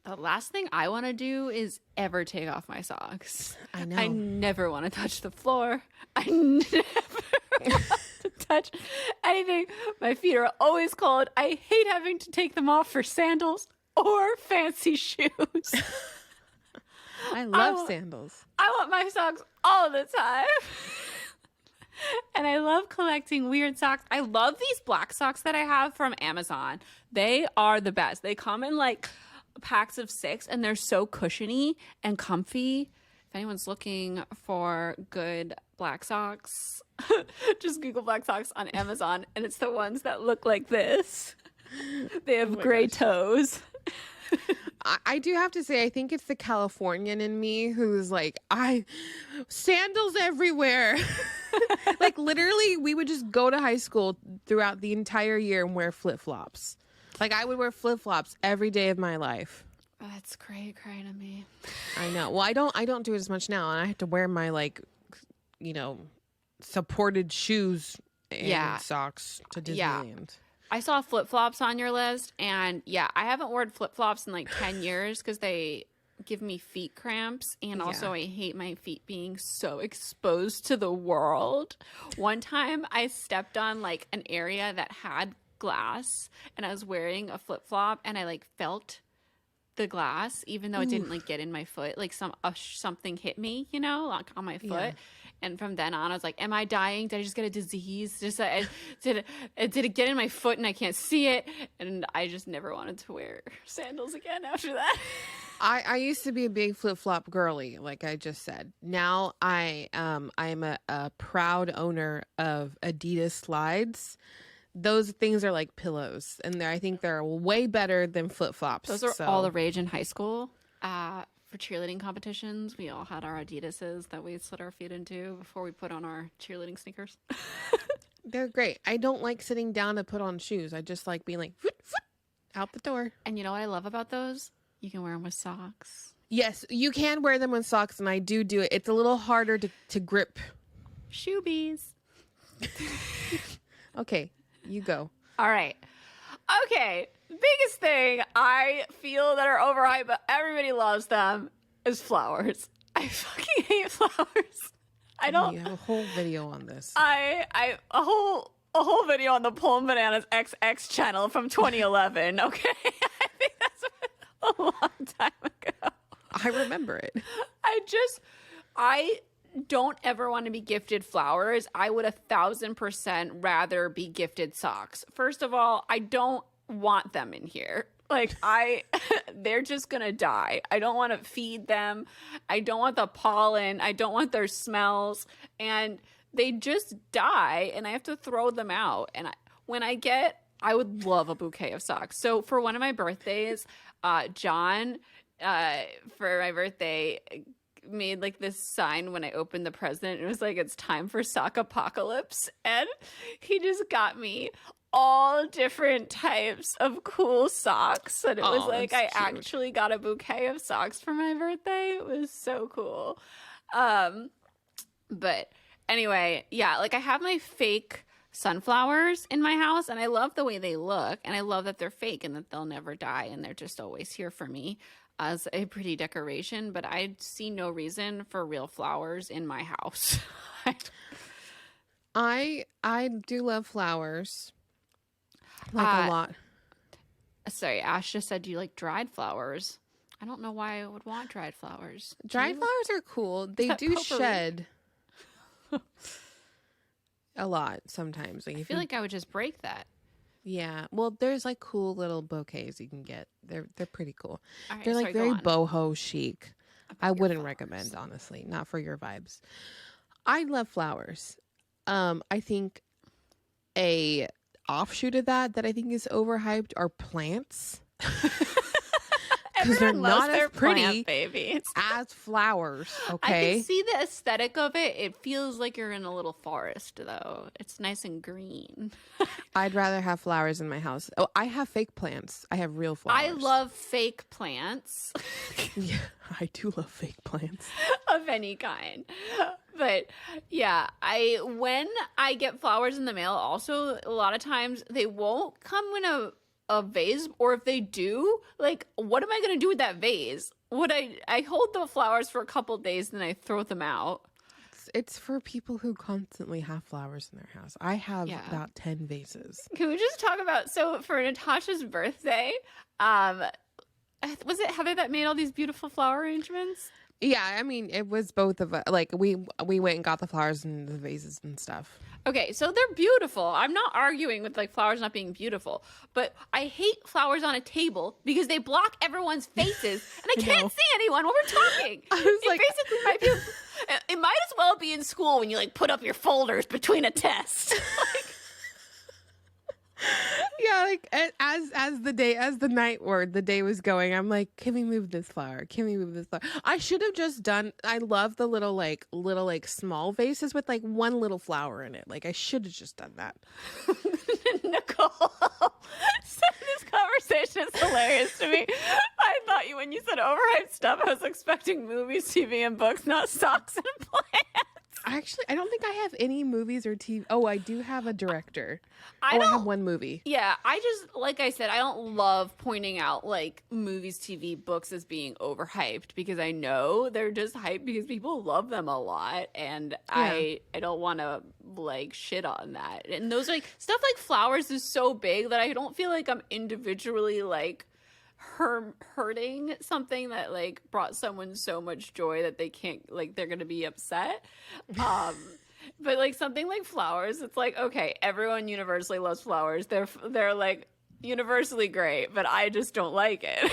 The last thing I want to do is ever take off my socks.
I know.
I never want to touch the floor. I never want to touch anything. My feet are always cold. I hate having to take them off for sandals or fancy shoes.
I love sandals.
I want my socks all the time. And I love collecting weird socks. I love these black socks that I have from Amazon. They are the best. They come in like packs of 6 and they're so cushiony and comfy. If anyone's looking for good black socks, just Google black socks on Amazon and it's the ones that look like this. They have gray toes.
I do have to say, I think it's the Californian in me who's like, sandals everywhere. Like literally we would just go to high school throughout the entire year and wear flip-flops. Like I would wear flip-flops every day of my life.
That's crying to me.
I know. Well, I don't do it as much now. And I have to wear my supported shoes and socks to Disneyland. Yeah.
I saw flip-flops on your list, and I haven't worn flip-flops in like 10 years because they give me feet cramps, and also I hate my feet being so exposed to the world. One time I stepped on like an area that had glass, and I was wearing a flip-flop, and I like felt the glass, even though it didn't like get in my foot. Like something hit me, like on my foot. Yeah. And from then on, I was like, am I dying? Did I just get a disease? Did it get in my foot and I can't see it? And I just never wanted to wear sandals again after that.
I used to be a big flip-flop girly, like I just said. Now I am a proud owner of Adidas slides. Those things are like pillows, and I think they're way better than flip-flops.
Those are all the rage in high school. For cheerleading competitions, we all had our Adidases that we slid our feet into before we put on our cheerleading sneakers.
They're great. I don't like sitting down to put on shoes. I just like being like, foot, out the door.
And you know what I love about those? You can wear them with socks.
Yes, you can wear them with socks, and I do it. It's a little harder to grip.
Shoebies.
Okay, you go.
All right. Okay, biggest thing I feel that are overhyped, but everybody loves them, is flowers. I fucking hate flowers. I don't.
You have a whole video on this.
A whole video on the Pulling Bananas XX channel from 2011. Okay, I think that's a long time ago.
I remember it.
I don't ever want to be gifted flowers. I would 1,000% rather be gifted socks. First of all, I don't want them in here. Like they're just gonna die. I don't want to feed them. I don't want the pollen. I don't want their smells, and they just die, and I have to throw them out. And I would love a bouquet of socks. So for one of my birthdays, John, for my birthday, made like this sign when I opened the present. It was like, it's time for sock apocalypse. And he just got me all different types of cool socks. And it was like, I actually got a bouquet of socks for my birthday. It was so cool. But anyway, like I have my fake sunflowers in my house, and I love the way they look, and I love that they're fake and that they'll never die, and they're just always here for me as a pretty decoration. But I see no reason for real flowers in my house.
I do love flowers, like a lot.
Sorry, Ash just said, do you like dried flowers? I don't know why I would want dried flowers.
Dried flowers are cool. They do shed a lot sometimes. Like
I feel like I would just break that.
Yeah. Well, there's like cool little bouquets you can get. They're pretty cool.
All right,
They're like
sorry,
very
go on.
boho chic.
About
I
your
wouldn't
flowers.
recommend, honestly, not for your vibes. I love flowers. I think a offshoot of that I think is overhyped are plants. Because they're
Everyone loves
not
their
as pretty
plant babies.
as flowers.
I
Okay.
can see the aesthetic of it. It feels like you're in a little forest, though. It's nice and green.
I'd rather have flowers in my house. Oh, I have fake plants. I have real flowers.
I love fake plants
Yeah, I do love fake plants.
of any kind. But yeah, when I get flowers in the mail, also a lot of times they won't come in a vase, or if they do, like, what am I going to do with that vase? I hold the flowers for a couple days and then I throw them out.
It's for people who constantly have flowers in their house. I have
Yeah.
about 10 vases.
Can we just talk about, so for Natasha's birthday, was it Heather that made all these beautiful flower arrangements?
Yeah, I mean, it was both of us. Like, we went and got the flowers and the vases and stuff.
Okay, so they're beautiful. I'm not arguing with like flowers not being beautiful, but I hate flowers on a table because they block everyone's faces and I can't see anyone when we're talking. Basically might be it might as well be in school when you like put up your folders between a test.
Yeah, like as the day was going, I'm like, can we move this flower? Can we move this flower? I should have just done. I love the little small vases with like one little flower in it. Like I should have just done that.
Nicole, this conversation is hilarious to me. I thought when you said overhyped stuff, I was expecting movies, TV, and books, not socks and plants.
Actually, I don't think I have any movies or TV. Oh, I do have a director. I have one movie.
Yeah, I just, like I said, I don't love pointing out like movies, TV, books as being overhyped because I know they're just hyped because people love them a lot, and I don't want to like shit on that. And those like stuff like flowers is so big that I don't feel like I'm individually like hurting something that like brought someone so much joy that they can't, like, they're gonna be upset. But like something like flowers, it's like, okay, everyone universally loves flowers, they're like universally great, but I just don't like it.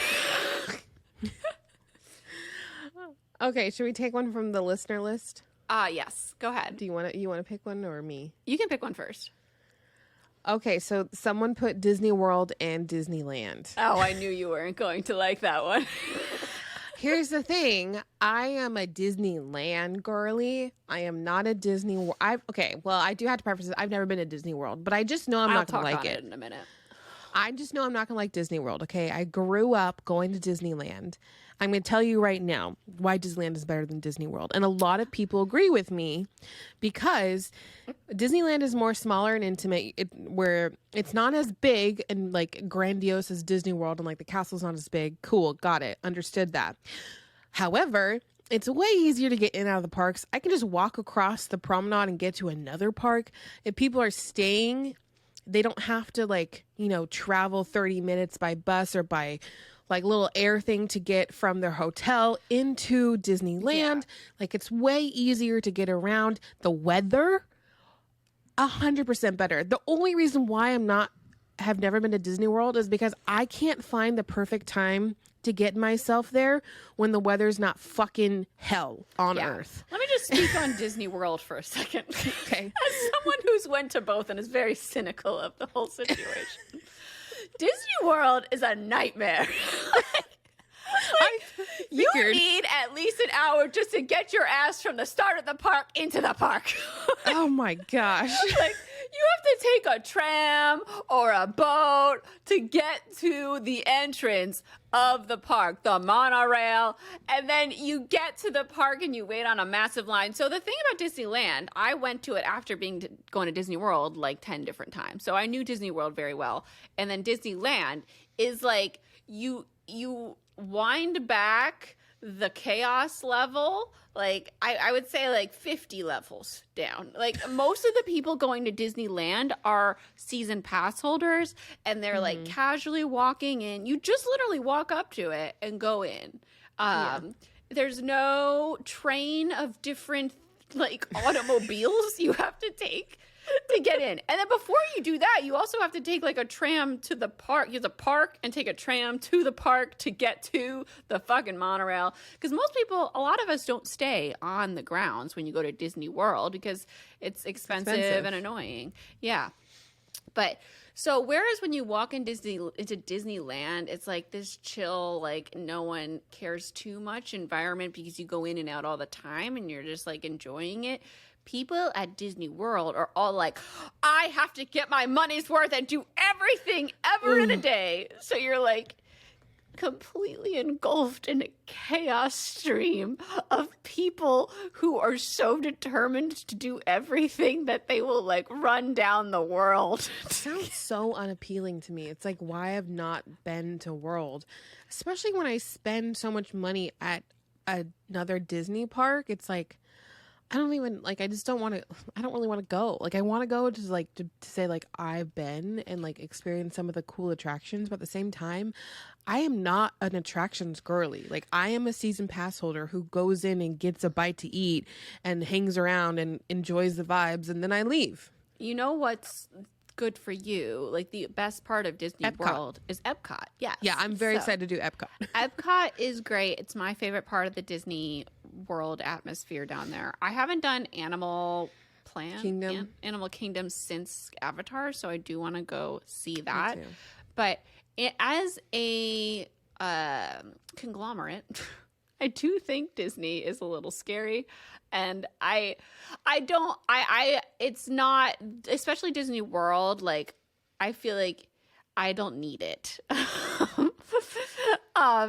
Okay, should we take one from the listener list?
Yes, go ahead.
Do you want to pick one or me?
You can pick one first.
Okay, so someone put Disney World and Disneyland.
Oh, I knew you weren't going to like that one.
Here's the thing. I am a Disneyland girly. I am not a Disney World. I do have to preface this. I've never been to Disney World, but I just know I'm not going to like it.
In a minute.
I just know I'm not going to like Disney World, okay? I grew up going to Disneyland. I'm going to tell you right now why Disneyland is better than Disney World. And a lot of people agree with me because Disneyland is more smaller and intimate, where it's not as big and like grandiose as Disney World, and like the castle's not as big. Cool, got it, understood that. However, it's way easier to get in and out of the parks. I can just walk across the promenade and get to another park. If people are staying, they don't have to travel 30 minutes by bus or by like little air thing to get from their hotel into Disneyland. Yeah. Like it's way easier to get around. The weather, 100% better. The only reason why have never been to Disney World is because I can't find the perfect time to get myself there when the weather's not fucking hell on earth.
Let me just speak on Disney World for a second.
Okay.
As someone who's went to both and is very cynical of the whole situation. Disney World is a nightmare. You need at least an hour just to get your ass from the start of the park into the park.
Oh my gosh.
Like, you have to take a tram or a boat to get to the entrance of the park, the monorail, and then you get to the park and you wait on a massive line. So the thing about Disneyland, I went to it after going to Disney World like 10 different times. So I knew Disney World very well. And then Disneyland is like you wind back the chaos level, like I would say like 50 levels down. Like most of the people going to Disneyland are season pass holders, and they're like casually walking in. You just literally walk up to it and go in. There's no train of different like automobiles you have to take. to get in. And then before you do that, you also have to take like a tram to the park. You have to park and take a tram to the park to get to the fucking monorail. Because most people, a lot of us don't stay on the grounds when you go to Disney World because it's expensive and annoying. Yeah. But so whereas when you walk into Disneyland, it's like this chill, like no one cares too much environment because you go in and out all the time and you're just like enjoying it. People at Disney World are all like, I have to get my money's worth and do everything ever in a day. So you're like completely engulfed in a chaos stream of people who are so determined to do everything that they will like run down the world.
It sounds so unappealing to me. It's like why I've not been to World, especially when I spend so much money at another Disney park. It's like I don't even like. I just don't want to. I don't really want to go. Like I want to go to like to say like I've been and like experience some of the cool attractions. But at the same time, I am not an attractions girly. Like I am a season pass holder who goes in and gets a bite to eat and hangs around and enjoys the vibes, and then I leave.
You know what's good for you? Like the best part of Disney World is Epcot. Yes.
Yeah, I'm very excited to do Epcot.
Epcot is great. It's my favorite part of the Disney World atmosphere down there. I haven't done Animal Kingdom since Avatar, so I do want to go see that. But as a conglomerate, I do think Disney is a little scary. And it's not, especially Disney World, like, I feel like I don't need it.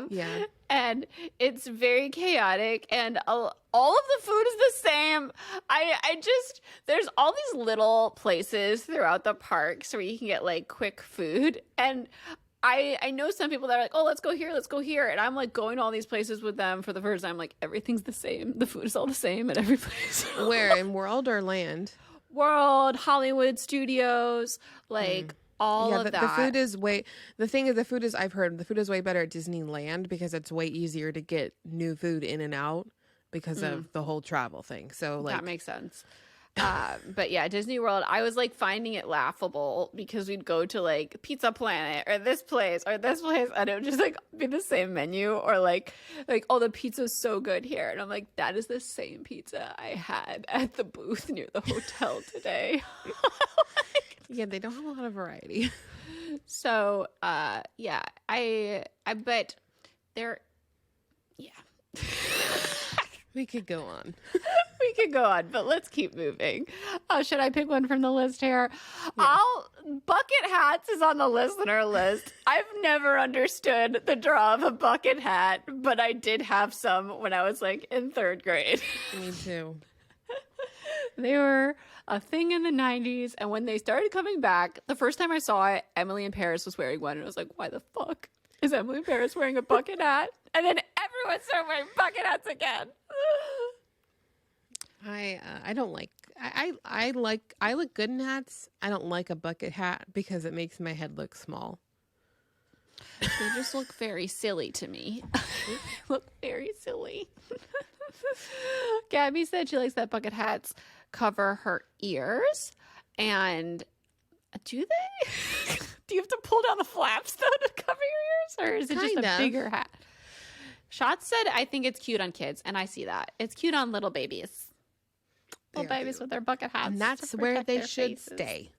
Yeah.
And it's very chaotic and all of the food is the same. There's all these little places throughout the parks where you can get like quick food. And I know some people that are like, oh, let's go here. And I'm like going to all these places with them for the first time. Like everything's the same. The food is all the same at every place.
Where, in World or Land?
World, Hollywood Studios, like all of that.
The food is I've heard the food is way better at Disneyland because it's way easier to get new food in and out because of the whole travel thing. So like
that makes sense. But yeah, Disney World, I was like finding it laughable because we'd go to like Pizza Planet or this place and it would just like be the same menu or like oh, the pizza's so good here, and I'm like, that is the same pizza I had at the booth near the hotel today.
Yeah, they don't have a lot of variety.
So yeah, but they're
we could go on.
We could go on, but let's keep moving. Should I pick one from the list here?
Yeah.
Bucket hats is on the listener list. I've never understood the draw of a bucket hat, but I did have some when I was like in 3rd grade.
Me too.
They were a thing in the 90s, and when they started coming back, the first time I saw it, Emily in Paris was wearing one, and I was like, why the fuck is Emily in Paris wearing a bucket hat? And then everyone started wearing bucket hats again.
I don't like I look good in hats. I don't like a bucket hat because it makes my head look small.
They just look very silly to me. Look very silly. Gabby said she likes that bucket hats cover her ears. And do they? Do you have to pull down the flaps though to cover your ears? Or is it just a bigger hat? Shots said, I think it's cute on kids. And I see that. It's cute on little babies. Little babies cute with their bucket hats.
And that's where they should stay.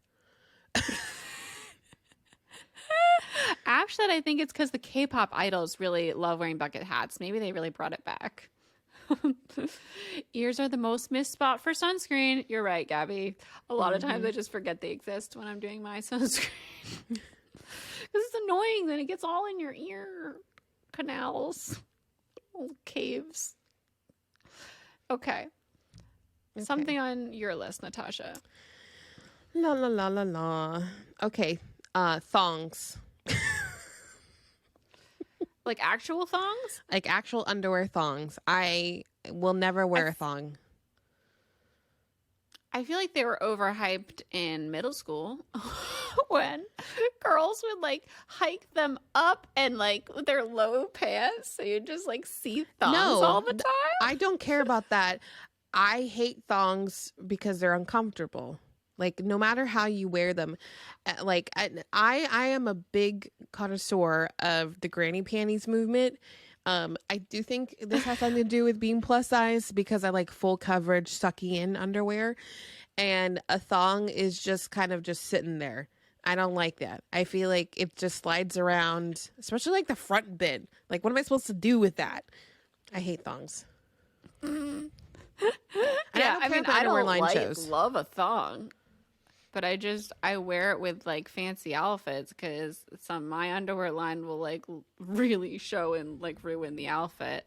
Ash said, I think it's because the K-pop idols really love wearing bucket hats. Maybe they really brought it back. Ears are the most missed spot for sunscreen. You're right, Gabby. A lot of times I just forget they exist when I'm doing my sunscreen. Because it's annoying. Then it gets all in your ear canals. Little caves. Okay. Something on your list, Natasha.
La la la la la. Okay. Thongs.
Like actual thongs?
Like actual underwear thongs. I will never wear a thong.
I feel like they were overhyped in middle school when girls would like hike them up and like with their low pants, so you just like see thongs all the time.
I don't care about that. I hate thongs because they're uncomfortable. Like, no matter how you wear them, like I am a big connoisseur of the granny panties movement. I do think this has something to do with being plus size because I like full coverage sucking in underwear, and a thong is just kind of just sitting there. I don't like that. I feel like it just slides around, especially like the front bit. Like, what am I supposed to do with that? I hate thongs.
Yeah,
I don't
love a thong, but I wear it with like fancy outfits because my underwear line will like really show and like ruin the outfit.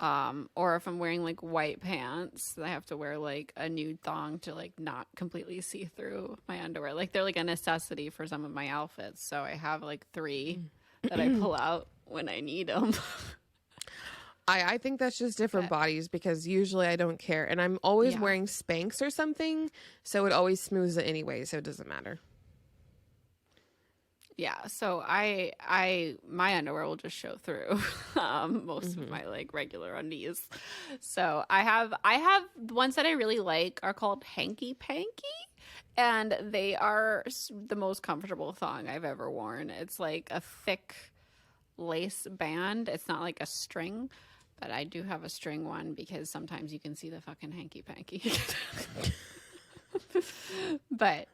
Or if I'm wearing like white pants, I have to wear like a nude thong to like not completely see through my underwear. Like they're like a necessity for some of my outfits. So I have like 3 that I pull out when I need them.
I think that's just different bodies because usually I don't care. And I'm always wearing Spanx or something. So it always smooths it anyway. So it doesn't matter. Yeah.
So my underwear will just show through most of my like regular undies. So I have ones that I really like are called Hanky Panky. And they are the most comfortable thong I've ever worn. It's like a thick lace band. It's not like a string. But I do have a string one because sometimes you can see the fucking hanky panky. But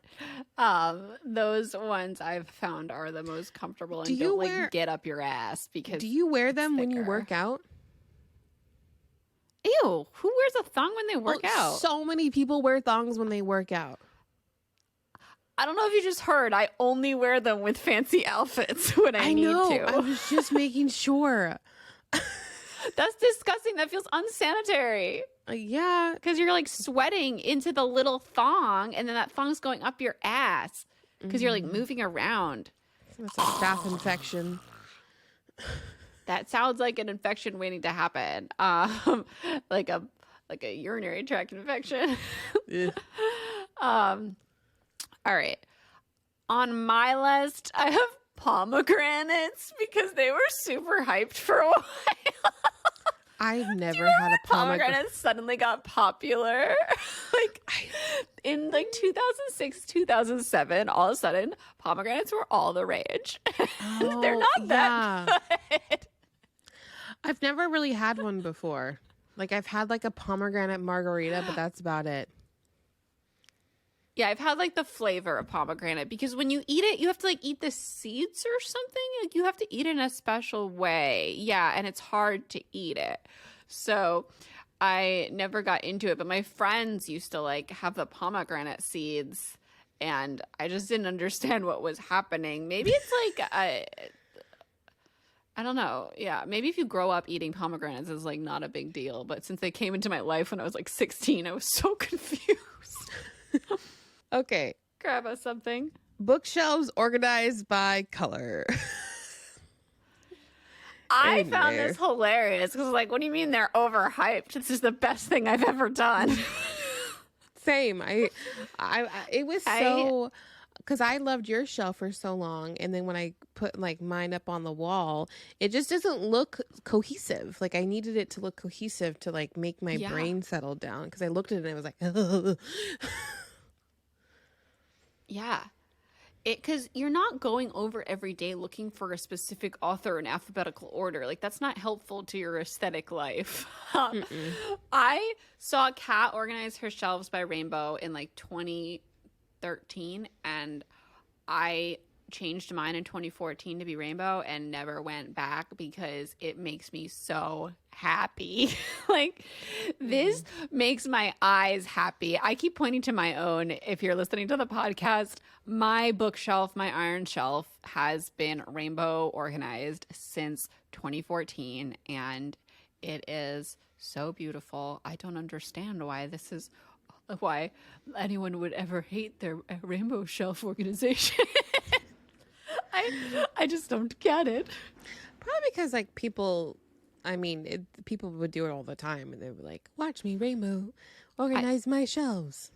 those ones I've found are the most comfortable and don't like get up your ass because.
Do you wear them when you work out?
Ew, who wears a thong when they work out?
So many people wear thongs when they work out.
I don't know if you just heard. I only wear them with fancy outfits when I need to.
I was just making sure.
That's disgusting. That feels unsanitary.
Yeah.
Because you're like sweating into the little thong and then that thong's going up your ass because you're like moving around.
That's a staph infection.
That sounds like an infection waiting to happen. Like a urinary tract infection. All right. On my list, I have pomegranates because they were super hyped for a while.
I've never had a
pomegranate suddenly got popular. Like in like 2006, 2007, all of a sudden pomegranates were all the rage.
Oh,
they're not that good.
I've never really had one before. Like I've had like a pomegranate margarita, but that's about it.
Yeah, I've had like the flavor of pomegranate because when you eat it, you have to like eat the seeds or something. Like you have to eat it in a special way. Yeah, and it's hard to eat it. So I never got into it, but my friends used to like have the pomegranate seeds and I just didn't understand what was happening. Maybe it's like I don't know. Yeah, maybe if you grow up eating pomegranates, it's like not a big deal. But since they came into my life when I was like 16, I was so confused.
Okay.
Grab us something.
Bookshelves organized by color.
I found this hilarious because like, what do you mean they're overhyped? This is the best thing I've ever done.
Same. It was so because I loved your shelf for so long, and then when I put like mine up on the wall, it just doesn't look cohesive. Like I needed it to look cohesive to like make my brain settle down because I looked at it and it was like, ugh.
Yeah. Because you're not going over every day looking for a specific author in alphabetical order. Like, that's not helpful to your aesthetic life. I saw Kat organize her shelves by rainbow in, like, 2013, and I changed mine in 2014 to be rainbow and never went back because it makes me so happy. Like this makes my eyes happy. I keep pointing to my own. If you're listening to the podcast, my bookshelf, my iron shelf has been rainbow organized since 2014 and it is so beautiful. I don't understand why anyone would ever hate their rainbow shelf organization. I just don't get it.
Probably because like people would do it all the time and they were like, watch me rainbow organize my shelves.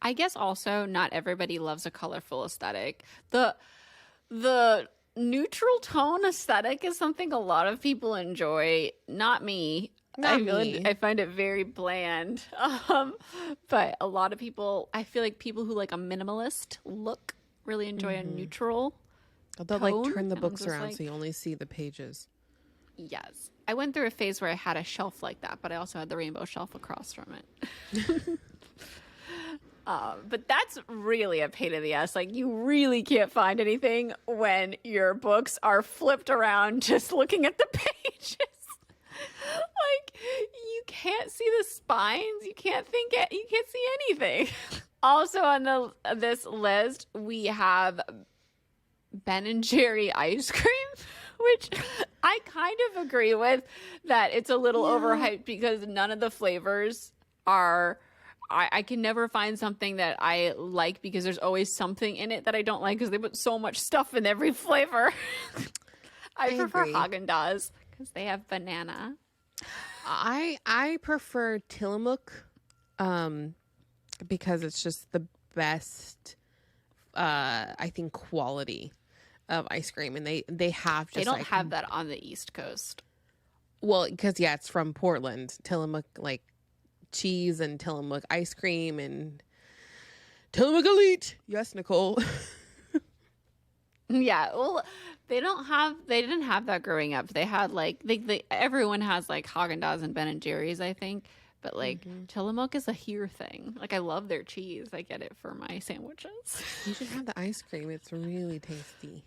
I guess also not everybody loves a colorful aesthetic. The neutral tone aesthetic is something a lot of people enjoy. Not me.
Not me.
I find it very bland. But a lot of people, I feel like people who like a minimalist look really enjoy a neutral
They'll like
tone,
turn the
and I'm
books
just
around
like,
so you only see the pages.
yes. I went through a phase where I had a shelf like that, but I also had the rainbow shelf across from it. But that's really a pain in the ass. Like, you really can't find anything when your books are flipped around just looking at the pages. Like, you can't see the spines. You can't see anything. Also on this list, we have Ben and Jerry ice cream, which I kind of agree with, that it's a little overhyped because none of the flavors are... I can never find something that I like because there's always something in it that I don't like because they put so much stuff in every flavor. I prefer
agree.
Haagen-Dazs because they have banana.
I prefer Tillamook because it's just the best I think quality of ice cream, and they have just
They don't have that on the East Coast.
Well, because it's from Portland. Tillamook like cheese and Tillamook ice cream and Tillamook Elite. Yes, Nicole.
Yeah, well, they didn't have that growing up. They had like everyone has like Haagen-Dazs and Ben and Jerry's, I think, but like Tillamook is a here thing. Like, I love their cheese. I get it for my sandwiches.
You should have the ice cream. It's really tasty.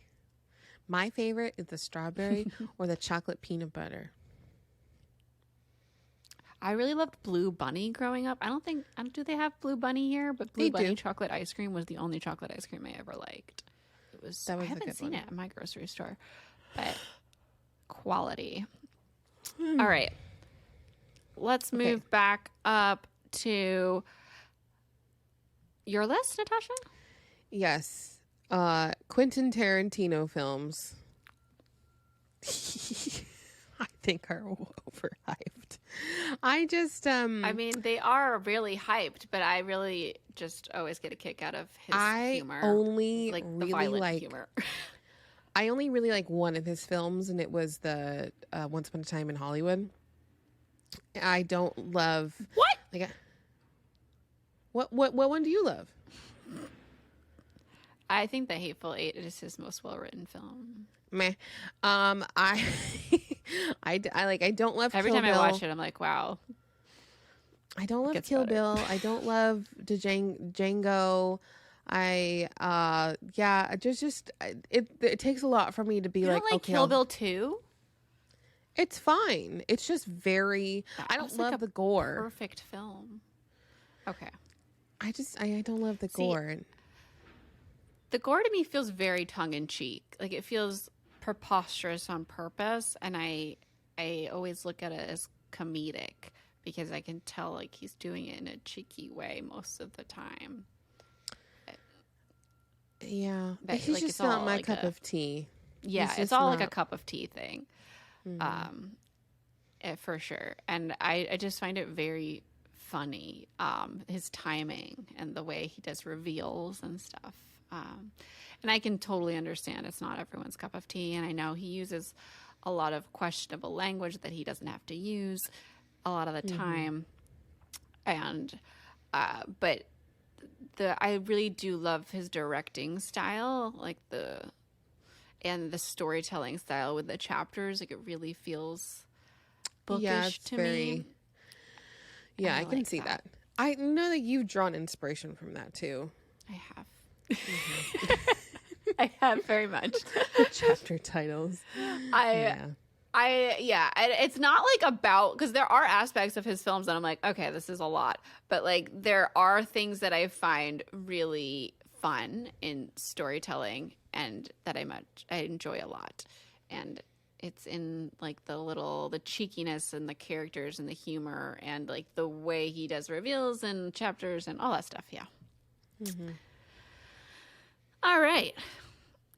My favorite is the strawberry or the chocolate peanut butter.
I really loved Blue Bunny growing up. Do they have Blue Bunny here? But Blue Bunny chocolate ice cream was the only chocolate ice cream I ever liked. I haven't seen it at my grocery store, but quality. All right. Let's move back up to your list, Natasha.
Yes. Quentin Tarantino films. I think are overhyped. I mean,
they are really hyped, but I really just always get a kick out of his humor.
I only
like
really
the violent
like
humor.
I only really like one of his films, and it was the Once Upon a Time in Hollywood. I don't love
what?
Like, what one do you love?
I think The Hateful Eight is his most well-written film.
Meh. I don't love
Every
Kill
time
Bill.
I watch it, I'm like, wow.
I don't love Kill Bill. I don't love Django. It takes a lot for me to be
you
like,
don't like
okay,
Kill Bill 2?
It's fine. It's just very. I don't love the gore.
Perfect film. Okay.
I don't love the gore.
The gore to me feels very tongue in cheek. Like, it feels preposterous on purpose, and I always look at it as comedic because I can tell like he's doing it in a cheeky way most of the time.
Yeah,
but
he's
like,
just not my cup of tea.
Yeah, it's all like a cup of tea thing, for sure. And I just find it very funny, his timing and the way he does reveals and stuff. And I can totally understand it's not everyone's cup of tea, and I know he uses a lot of questionable language that he doesn't have to use a lot of the time. And but I really do love his directing style, like the storytelling style with the chapters. Like, it really feels bookish to me.
Yeah, I can see that. I know that you've drawn inspiration from that too.
I have. I have very much.
Chapter titles.
It's not like about, because there are aspects of his films that I'm like, okay, this is a lot, but like there are things that I find really fun in storytelling and that I enjoy a lot, and it's in like the cheekiness and the characters and the humor and like the way he does reveals and chapters and all that stuff. All right.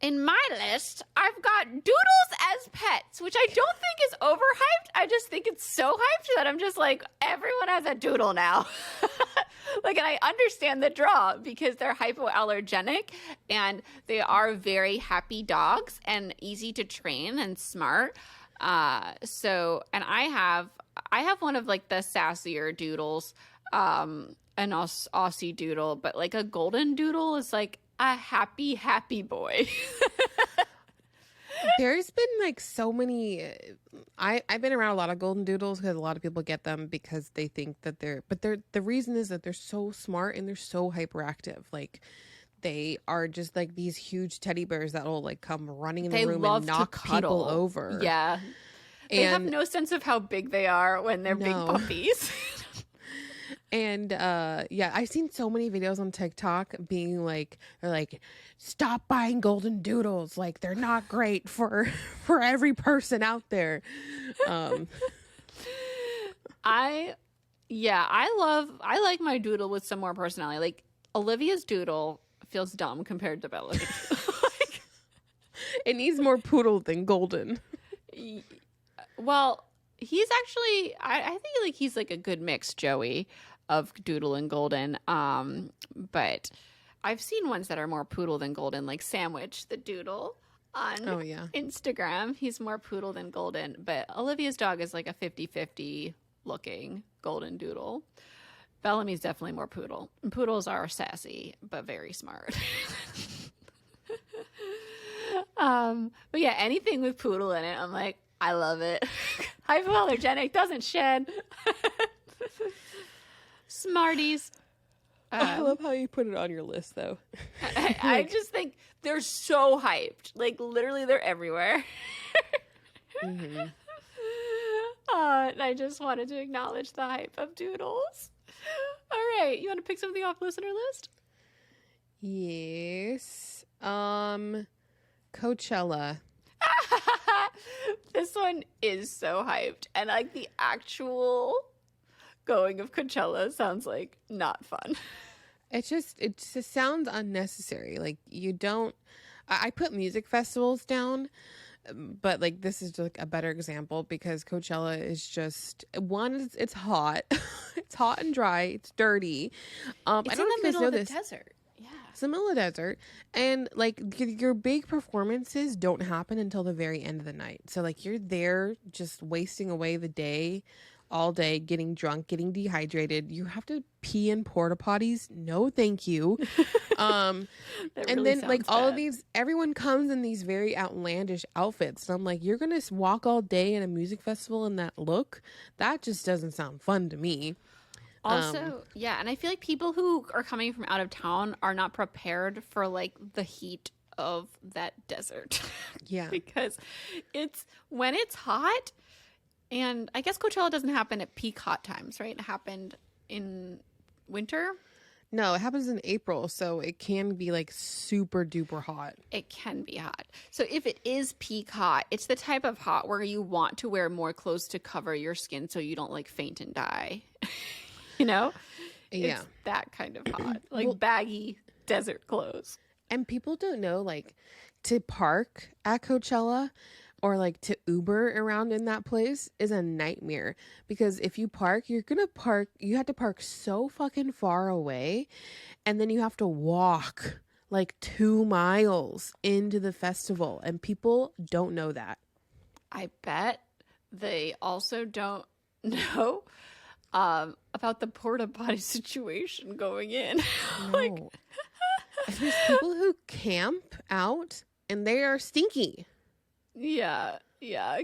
In my list, I've got doodles as pets, which I don't think is overhyped. I just think it's so hyped that I'm just like, everyone has a doodle now. Like, and I understand the draw because they're hypoallergenic and they are very happy dogs and easy to train and smart. And I I have one of like the sassier doodles, an Aussie doodle, but like a golden doodle is like a happy boy.
There's been like so many. I've been around a lot of golden doodles because a lot of people get them because they think that the reason is that they're so smart and they're so hyperactive. Like they are just like these huge teddy bears that will like come running in the room and knock people over.
Yeah. They have no sense of how big they are when they're big puppies.
And yeah, I've seen so many videos on TikTok being like, they're like, stop buying golden doodles. Like they're not great for every person out there.
I like my doodle with some more personality. Like Olivia's doodle feels dumb compared to Bella's. Like,
it needs more poodle than golden.
Well, he's actually, I think like he's like a good mix, Joey, of doodle and golden. But I've seen ones that are more poodle than golden, like Sandwich the doodle on Instagram. He's more poodle than golden, but Olivia's dog is like a 50-50 looking golden doodle. Bellamy's definitely more poodle. And poodles are sassy, but very smart. But yeah, anything with poodle in it, I'm like, I love it. Hypoallergenic, doesn't shed. Smarties.
I love how you put it on your list, though.
I just think they're so hyped. Like, literally, they're everywhere. Mm-hmm. And I just wanted to acknowledge the hype of doodles. All right. You want to pick something off listener list?
Yes. Coachella.
This one is so hyped. And like the actual going of Coachella sounds like not fun.
It just sounds unnecessary. Like I put music festivals down, but like this is just like a better example because Coachella is just it's hot. It's hot and dry. It's dirty. I don't know if you guys know this.
Desert. Yeah.
It's the middle of the desert. And like your big performances don't happen until the very end of the night. So like you're there just wasting away the day all day, getting drunk, getting dehydrated. You have to pee in porta potties. No, thank you. And then like all of these, everyone comes in these very outlandish outfits. And I'm like, you're going to walk all day in a music festival in that look? That just doesn't sound fun to me.
Also, yeah. And I feel like people who are coming from out of town are not prepared for like the heat of that desert.
Yeah.
Because when it's hot, and I guess Coachella doesn't happen at peak hot times, right? It happened in winter.
No, it happens in April, so it can be like super duper hot.
It can be hot. So if it is peak hot, it's the type of hot where you want to wear more clothes to cover your skin so you don't like faint and die. You know?
Yeah.
It's that kind of hot. Like baggy desert clothes.
And people don't know, like, to park at Coachella or like to Uber around in that place is a nightmare, because if you park, you have to park so fucking far away, and then you have to walk like 2 miles into the festival, and people don't know that. I bet
they also don't know about the porta potty situation going in.
No.
Like
there's people who camp out and they are stinky.
Yeah.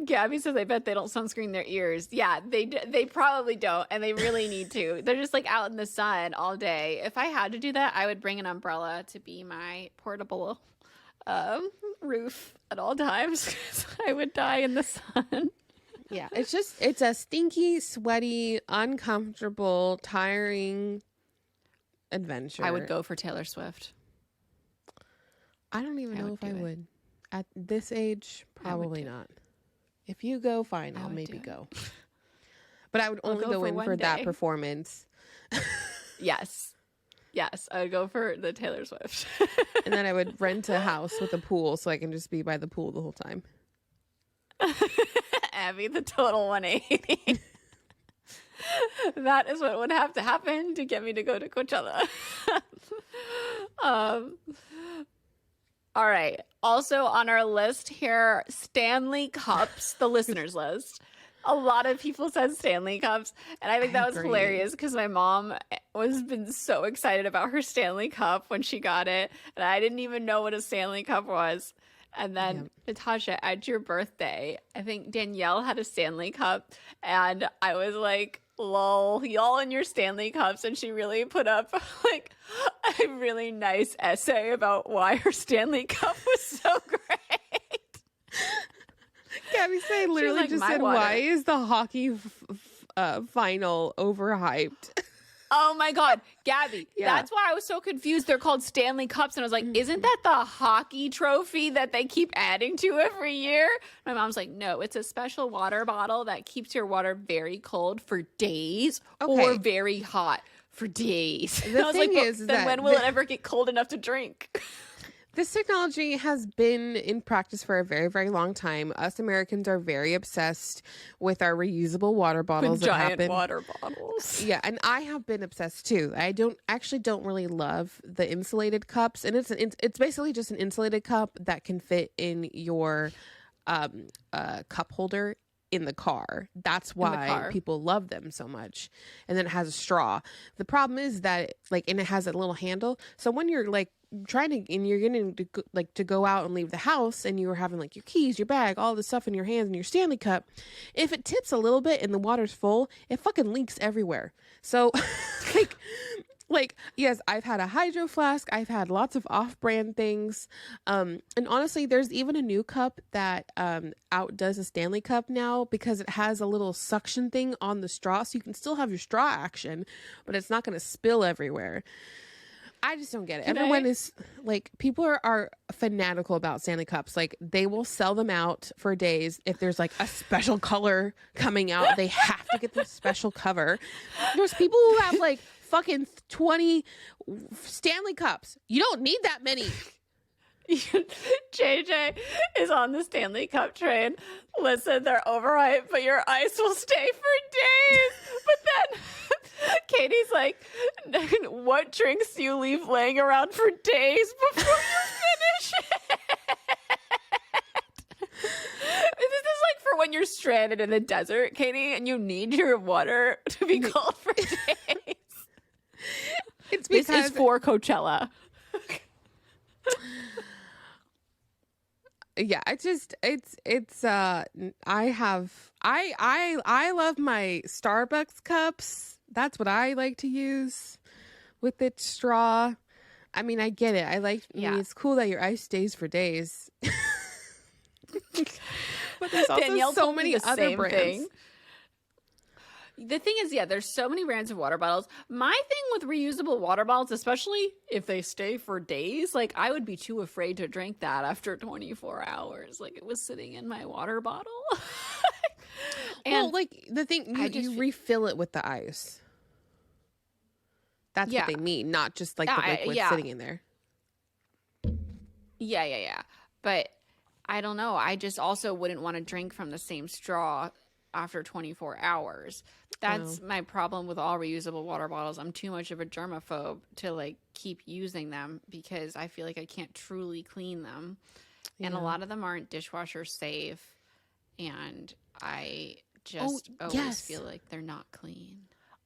Gabby says, I bet they don't sunscreen their ears. Yeah, they probably don't, and they really need to. They're just like out in the sun all day. If I had to do that, I would bring an umbrella to be my portable roof at all times, because I would die in the sun.
Yeah, it's a stinky, sweaty, uncomfortable, tiring adventure.
I would go for Taylor Swift.
I don't even know if I would. At this age, probably not. If you go, fine, I'll maybe go. But I would only go in for that performance.
Yes, I would go for the Taylor Swift.
And then I would rent a house with a pool so I can just be by the pool the whole time.
Abby, the total 180. That is what would have to happen to get me to go to Coachella. All right. Also on our list here, Stanley Cups, the listeners list. a lot of people said Stanley Cups, and I think that was
agree.
hilarious because my mom was been so excited about her Stanley Cup when she got it, and I didn't even know what a Stanley Cup was. And then Natasha, at your birthday, I think Danielle had a Stanley Cup, and I was like, lol, y'all in your Stanley Cups, and she really put up like a really nice essay about why her Stanley Cup was so great.
Gabby Say literally
like,
just
"My
said,
water."
why is the hockey final overhyped?
Oh my God, Gabby,
Yeah.
that's why I was so confused. They're called Stanley Cups. And I was like, isn't that the hockey trophy that they keep adding to every year? My mom's like, no, it's a special water bottle that keeps your water very cold for days or very hot for days.
The
I was
thing
like,
is
then
that
when will it ever get cold enough to drink?
This technology has been in practice for a very, very long time. Us Americans are very obsessed with our reusable water bottles.
With giant water bottles.
Yeah, and I have been obsessed too. I don't really love the insulated cups, and it's basically just an insulated cup that can fit in your cup holder in the car. That's why people love them so much. And then it has a straw. The problem is that and it has a little handle. So when you're you're getting to go out and leave the house, and you were having your keys, your bag, all this stuff in your hands and your Stanley Cup, if it tips a little bit and the water's full, it fucking leaks everywhere. So yes, I've had a hydro flask. I've had lots of off-brand things. And honestly, there's even a new cup that outdoes a Stanley Cup now because it has a little suction thing on the straw. So you can still have your straw action, but it's not going to spill everywhere. I just don't get it. Everyone is people are fanatical about Stanley Cups. They will sell them out for days. If there's a special color coming out, they have to get the special cover. There's people who have fucking 20 Stanley Cups. You don't need that many.
JJ is on the Stanley Cup train. Listen, they're overhyped, but your ice will stay for days. But then Katie's like, what drinks do you leave laying around for days before you finish it? This is for when you're stranded in the desert, Katie, and you need your water to be cold for days.
It's because
this is for Coachella.
Yeah, I love my Starbucks cups. That's what I like to use with its straw. I mean, I get it. It's cool that your ice stays for days. But there's also
Danielle
so
told me
many
the
other
same
brands.
thing. The thing is, there's so many brands of water bottles. My thing with reusable water bottles, especially if they stay for days, I would be too afraid to drink that after 24 hours. It was sitting in my water bottle.
And the thing, you refill it with the ice. That's what they mean, not just the liquid sitting in there.
Yeah. But I don't know. I just also wouldn't want to drink from the same straw after 24 hours. That's my problem with all reusable water bottles. I'm too much of a germaphobe to keep using them because I feel like I can't truly clean them. And a lot of them aren't dishwasher safe. And I just always feel like they're not clean.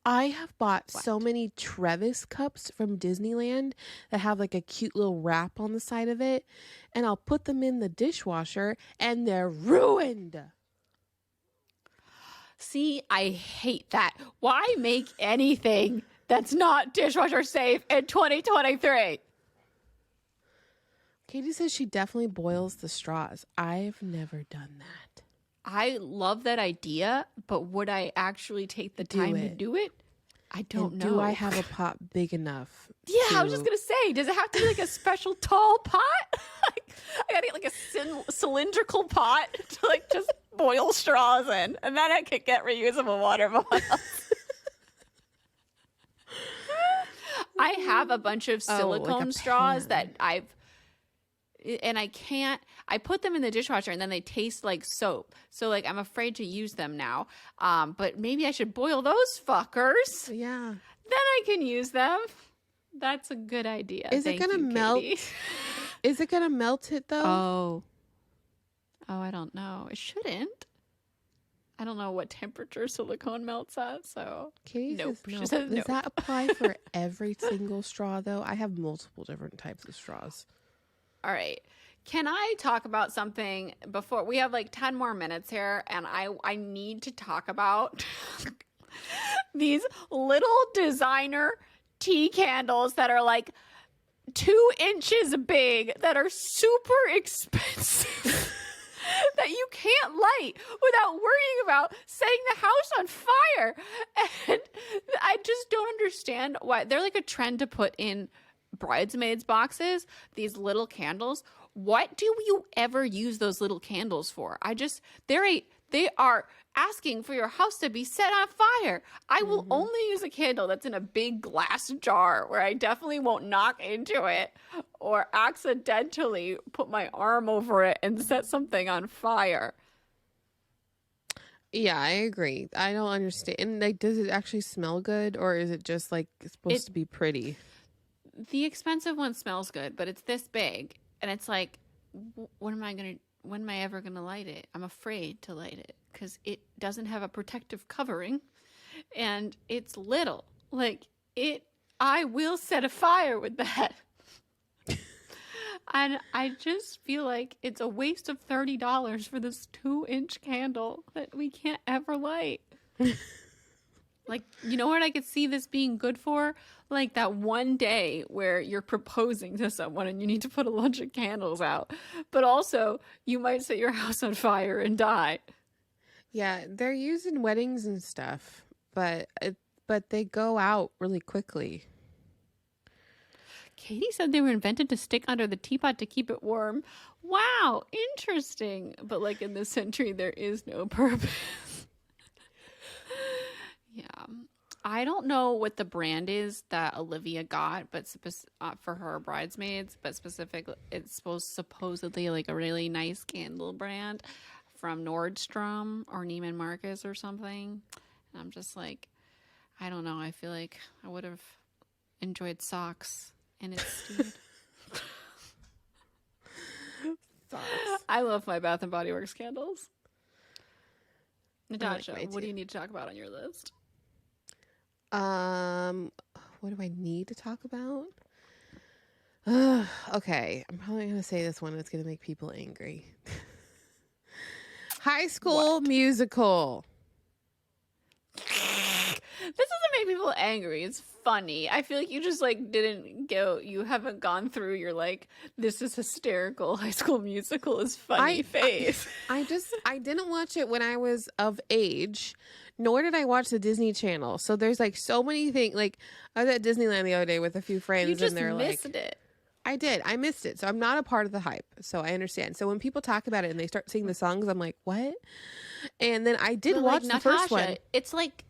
I have bought so many Travis cups from Disneyland that have a cute little wrap on the side of it. And I'll put them in the dishwasher and they're ruined.
See, I hate that. Why make anything that's not dishwasher safe in 2023?
Katie says she definitely boils the straws. I've never done that.
I love that idea, but would I actually take the time to do it? I don't know.
Do I have a pot big enough?
I was just going to say, does it have to be a special tall pot? I got to get a cylindrical pot to just boil straws in, and then I could get reusable water bottles. I have a bunch of silicone straws that I put them in the dishwasher and then they taste like soap. So I'm afraid to use them now. But maybe I should boil those fuckers.
Yeah.
Then I can use them. That's a good idea.
Is it going to melt? Is it going to melt it though?
Oh, I don't know. It shouldn't. I don't know what temperature silicone melts at, so
Katie
nope.
says no.
She says
Does
nope.
that apply for every single straw, though? I have multiple different types of straws.
All right. Can I talk about something before we have like 10 more minutes here? And I need to talk about these little designer tea candles that are like 2 inches big that are super expensive that you can't light without worrying about setting the house on fire. And I just don't understand why they're like a trend to put in bridesmaids boxes, these little candles. What do you ever use those little candles for? They are asking for your house to be set on fire. I will only use a candle that's in a big glass jar where I definitely won't knock into it or accidentally put my arm over it and set something on fire.
Yeah, I agree. I don't understand. And like, does it actually smell good, or is it just like supposed to be pretty?
The expensive one smells good, but it's this big. And it's like, when am I ever going to light it? I'm afraid to light it because it doesn't have a protective covering and it's little. Like, I will set a fire with that. And I just feel like it's a waste of $30 for this 2-inch candle that we can't ever light. Like, you know what I could see this being good for? Like that one day where you're proposing to someone and you need to put a bunch of candles out. But also, you might set your house on fire and die.
Yeah, they're used in weddings and stuff, but they go out really quickly.
Katie said they were invented to stick under the teapot to keep it warm. Wow, interesting. But like in this century, there is no purpose. Yeah. I don't know what the brand is that Olivia got, but for her bridesmaids, but specifically, it's supposedly like a really nice candle brand from Nordstrom or Neiman Marcus or something. And I'm just like, I don't know. I feel like I would have enjoyed socks in its stead. Socks. I love my Bath and Body Works candles. Natasha, what do you need to talk about on your list?
What do I need to talk about? Okay, I'm probably going to say this one. It's going to make people angry. High School Musical.
This doesn't make people angry. It's funny. I feel like you just like you haven't gone through your like, this is hysterical, High School Musical is funny phase.
I didn't watch it when I was of age, nor did I watch the Disney Channel. So there's like so many things. Like I was at Disneyland the other day with a few friends,
You just
and they're
missed
like,
it.
I did. I missed it. So I'm not a part of the hype. So I understand. So when people talk about it and they start singing the songs, I'm like, what? And then I did watch the first one.
It's like,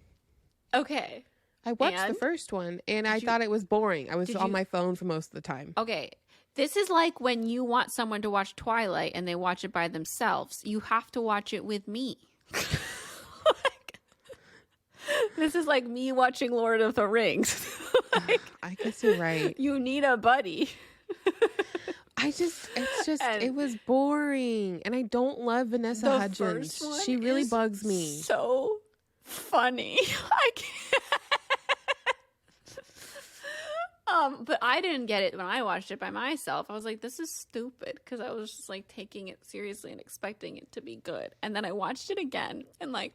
okay.
I watched the first one and I thought it was boring. I was on my phone for most of the time.
Okay. This is like when you want someone to watch Twilight and they watch it by themselves. You have to watch it with me. This is like me watching Lord of the Rings.
I guess you're right.
You need a buddy.
It was boring. And I don't love Vanessa Hudgens. She really bugs me.
So funny. I can't. But I didn't get it when I watched it by myself. I was like, this is stupid, because I was just like taking it seriously and expecting it to be good. And then I watched it again in like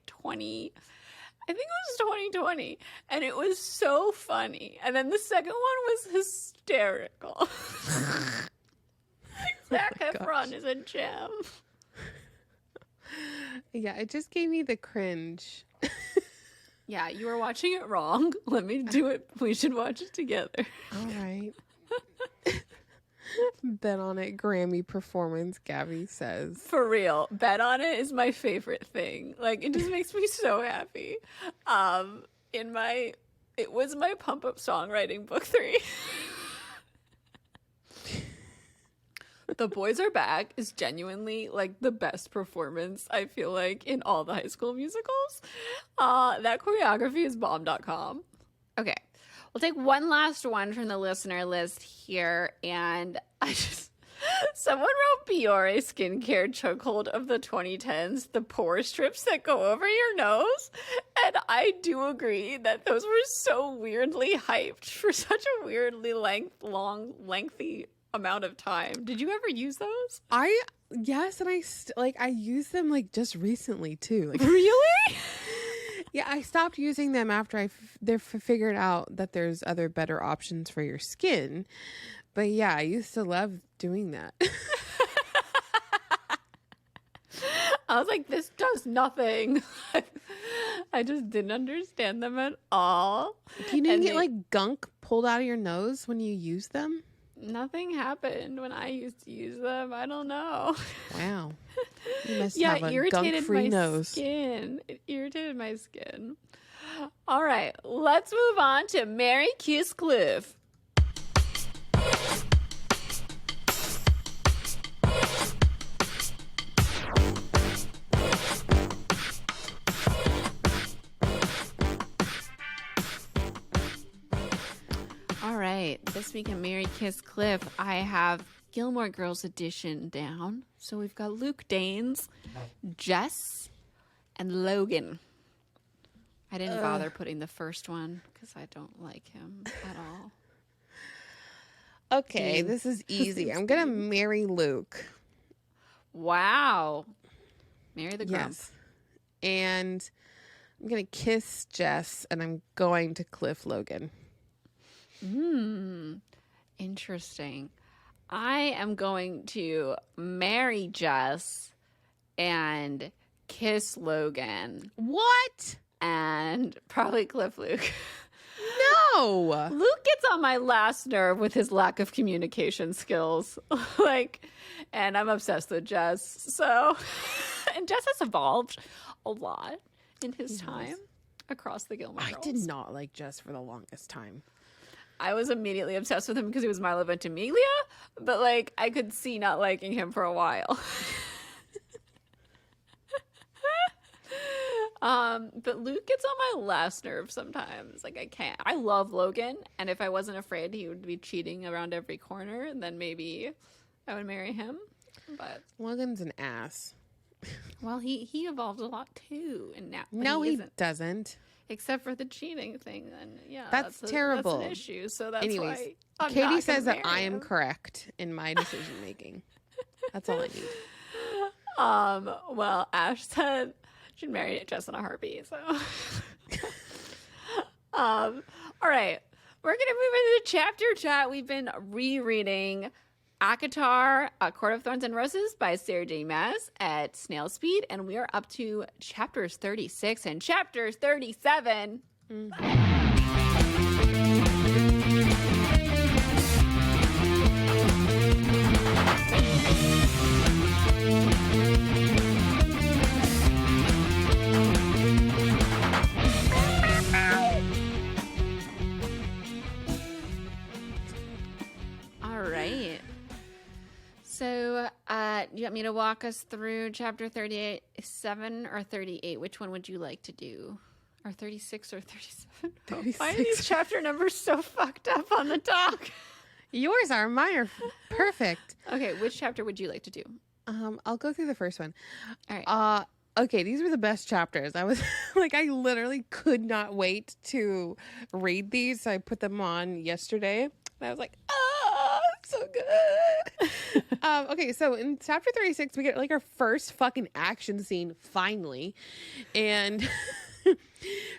I think it was 2020, and it was so funny. And then the second one was hysterical. Zac Efron is a gem.
Yeah, it just gave me the cringe.
Yeah, you were watching it wrong. Let me do it. We should watch it together.
All right. Bet on it, Grammy performance, Gabby says.
For real. Bet on it is my favorite thing. Like, it just makes me so happy. It was my pump up songwriting book 3. The Boys Are Back is genuinely like the best performance, I feel like, in all the High School Musicals. That choreography is bomb.com. Okay. We'll take one last one from the listener list here. And Someone wrote Biore skincare chokehold of the 2010s, the pore strips that go over your nose. And I do agree that those were so weirdly hyped for such a weirdly lengthy amount of time. Did you ever use those?
Yes, and I use them like just recently too. Like,
really?
Yeah, I stopped using them after I figured out that there's other better options for your skin. But yeah, I used to love doing that.
I was like, this does nothing. I just didn't understand them at all.
Do you need to get like gunk pulled out of your nose when you use them?
Nothing happened when I used to use them. I don't know.
Wow. You must have a gunk-free nose.
Skin. It irritated my skin. All right, let's move on to Mary Kiss Cliff. All right, this week in Mary Kiss Cliff, I have Gilmore Girls edition down. So we've got Luke Danes, Jess, and Logan. I didn't bother putting the first one because I don't like him at all.
Okay, this is easy. I'm going to marry Luke.
Wow. Marry the grump.
Yes. And I'm going to kiss Jess, and I'm going to cliff Logan.
Interesting. I am going to marry Jess and kiss Logan.
What?
And probably cliff Luke.
No.
Luke gets on my last nerve with his lack of communication skills. And I'm obsessed with Jess. So, and Jess has evolved a lot in his time across the Gilmore Girls.
I did not like Jess for the longest time.
I was immediately obsessed with him because he was Milo Ventimiglia, but I could see not liking him for a while. But Luke gets on my last nerve sometimes. I can't. I love Logan, and if I wasn't afraid he would be cheating around every corner, then maybe I would marry him. But
Logan's an ass.
Well, he evolved a lot too, and now
no, he doesn't.
Except for the cheating thing, then yeah,
that's terrible.
That's an issue. So that's
anyways,
why I'm
Katie
not
says that I
him.
am correct in my decision making. That's all I need.
Well, Ash said she'd marry Jess in a heartbeat. So, all right, we're gonna move into the chapter chat. We've been rereading ACOTAR, A Court of Thorns and Roses by Sarah J Maas at snail speed, and we are up to chapters 36 and chapters 37. All right. So, do you want me to walk us through chapter 37 or 38? Which one would you like to do? Or 36 or 37?
36.
Why are these chapter numbers so fucked up on the dock?
Yours are. Mine are perfect.
Okay, which chapter would you like to do?
I'll go through the first one.
All right.
Okay, these were the best chapters. I was I literally could not wait to read these. So I put them on yesterday. And I was like, so good. Okay, so in chapter 36, we get our first fucking action scene finally. And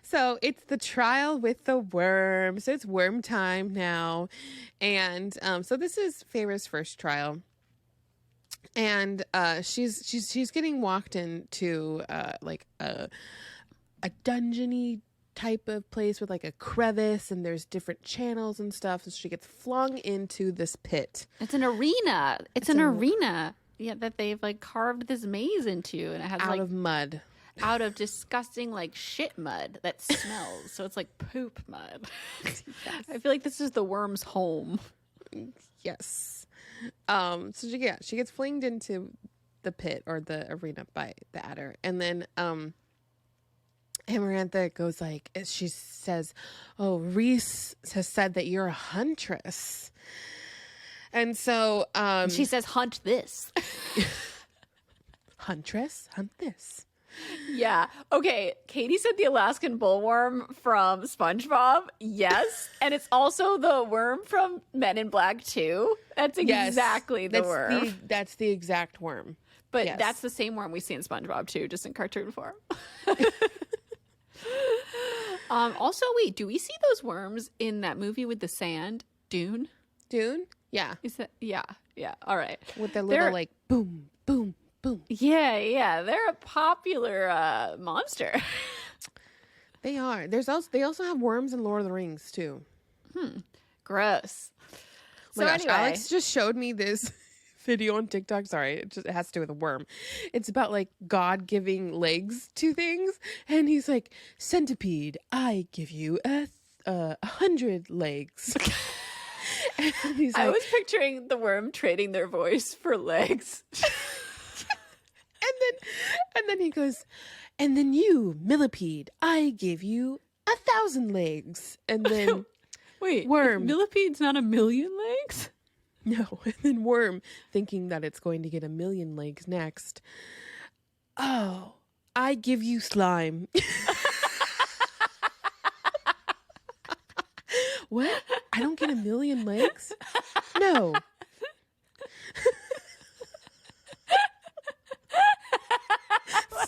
so it's the trial with the worm. So it's worm time now. And so this is Feyre's first trial. And she's getting walked into a dungeony type of place with a crevice, and there's different channels and stuff, and she gets flung into this pit.
It's an arena. It's an arena. Yeah, that they've carved this maze into, and it has
out of mud.
Out of disgusting shit mud that smells. So it's poop mud. Yes. I feel like this is the worm's home.
Yes. So she gets flinged into the pit or the arena by the adder, and then Amarantha goes she says, "Oh, Rhys has said that you're a huntress." And so
she says, hunt this.
Huntress, hunt this.
Yeah. Okay. Katie said the Alaskan bullworm from SpongeBob. Yes. And it's also the worm from Men in Black 2. That's exactly the worm.
That's the exact worm.
But that's the same worm we see in SpongeBob too, just in cartoon form. Also, wait, do we see those worms in that movie with the sand? Dune?
Yeah.
Is that all right.
With their little like boom, boom, boom.
Yeah. They're a popular monster.
They are. They also have worms in Lord of the Rings too.
Gross.
Oh my gosh, anyway, Alex just showed me this video on TikTok. Sorry, it has to do with a worm. It's about like God giving legs to things, and he's like, centipede, I give you 100 legs. And he's
I
like,
was picturing the worm trading their voice for legs.
and then he goes, and then you, millipede, I give you 1,000 legs. And then
wait,
worm,
millipede's not 1,000,000 legs?
No, and then worm, thinking that it's going to get 1,000,000 legs next. Oh, I give you slime. What? I don't get 1,000,000 legs? No.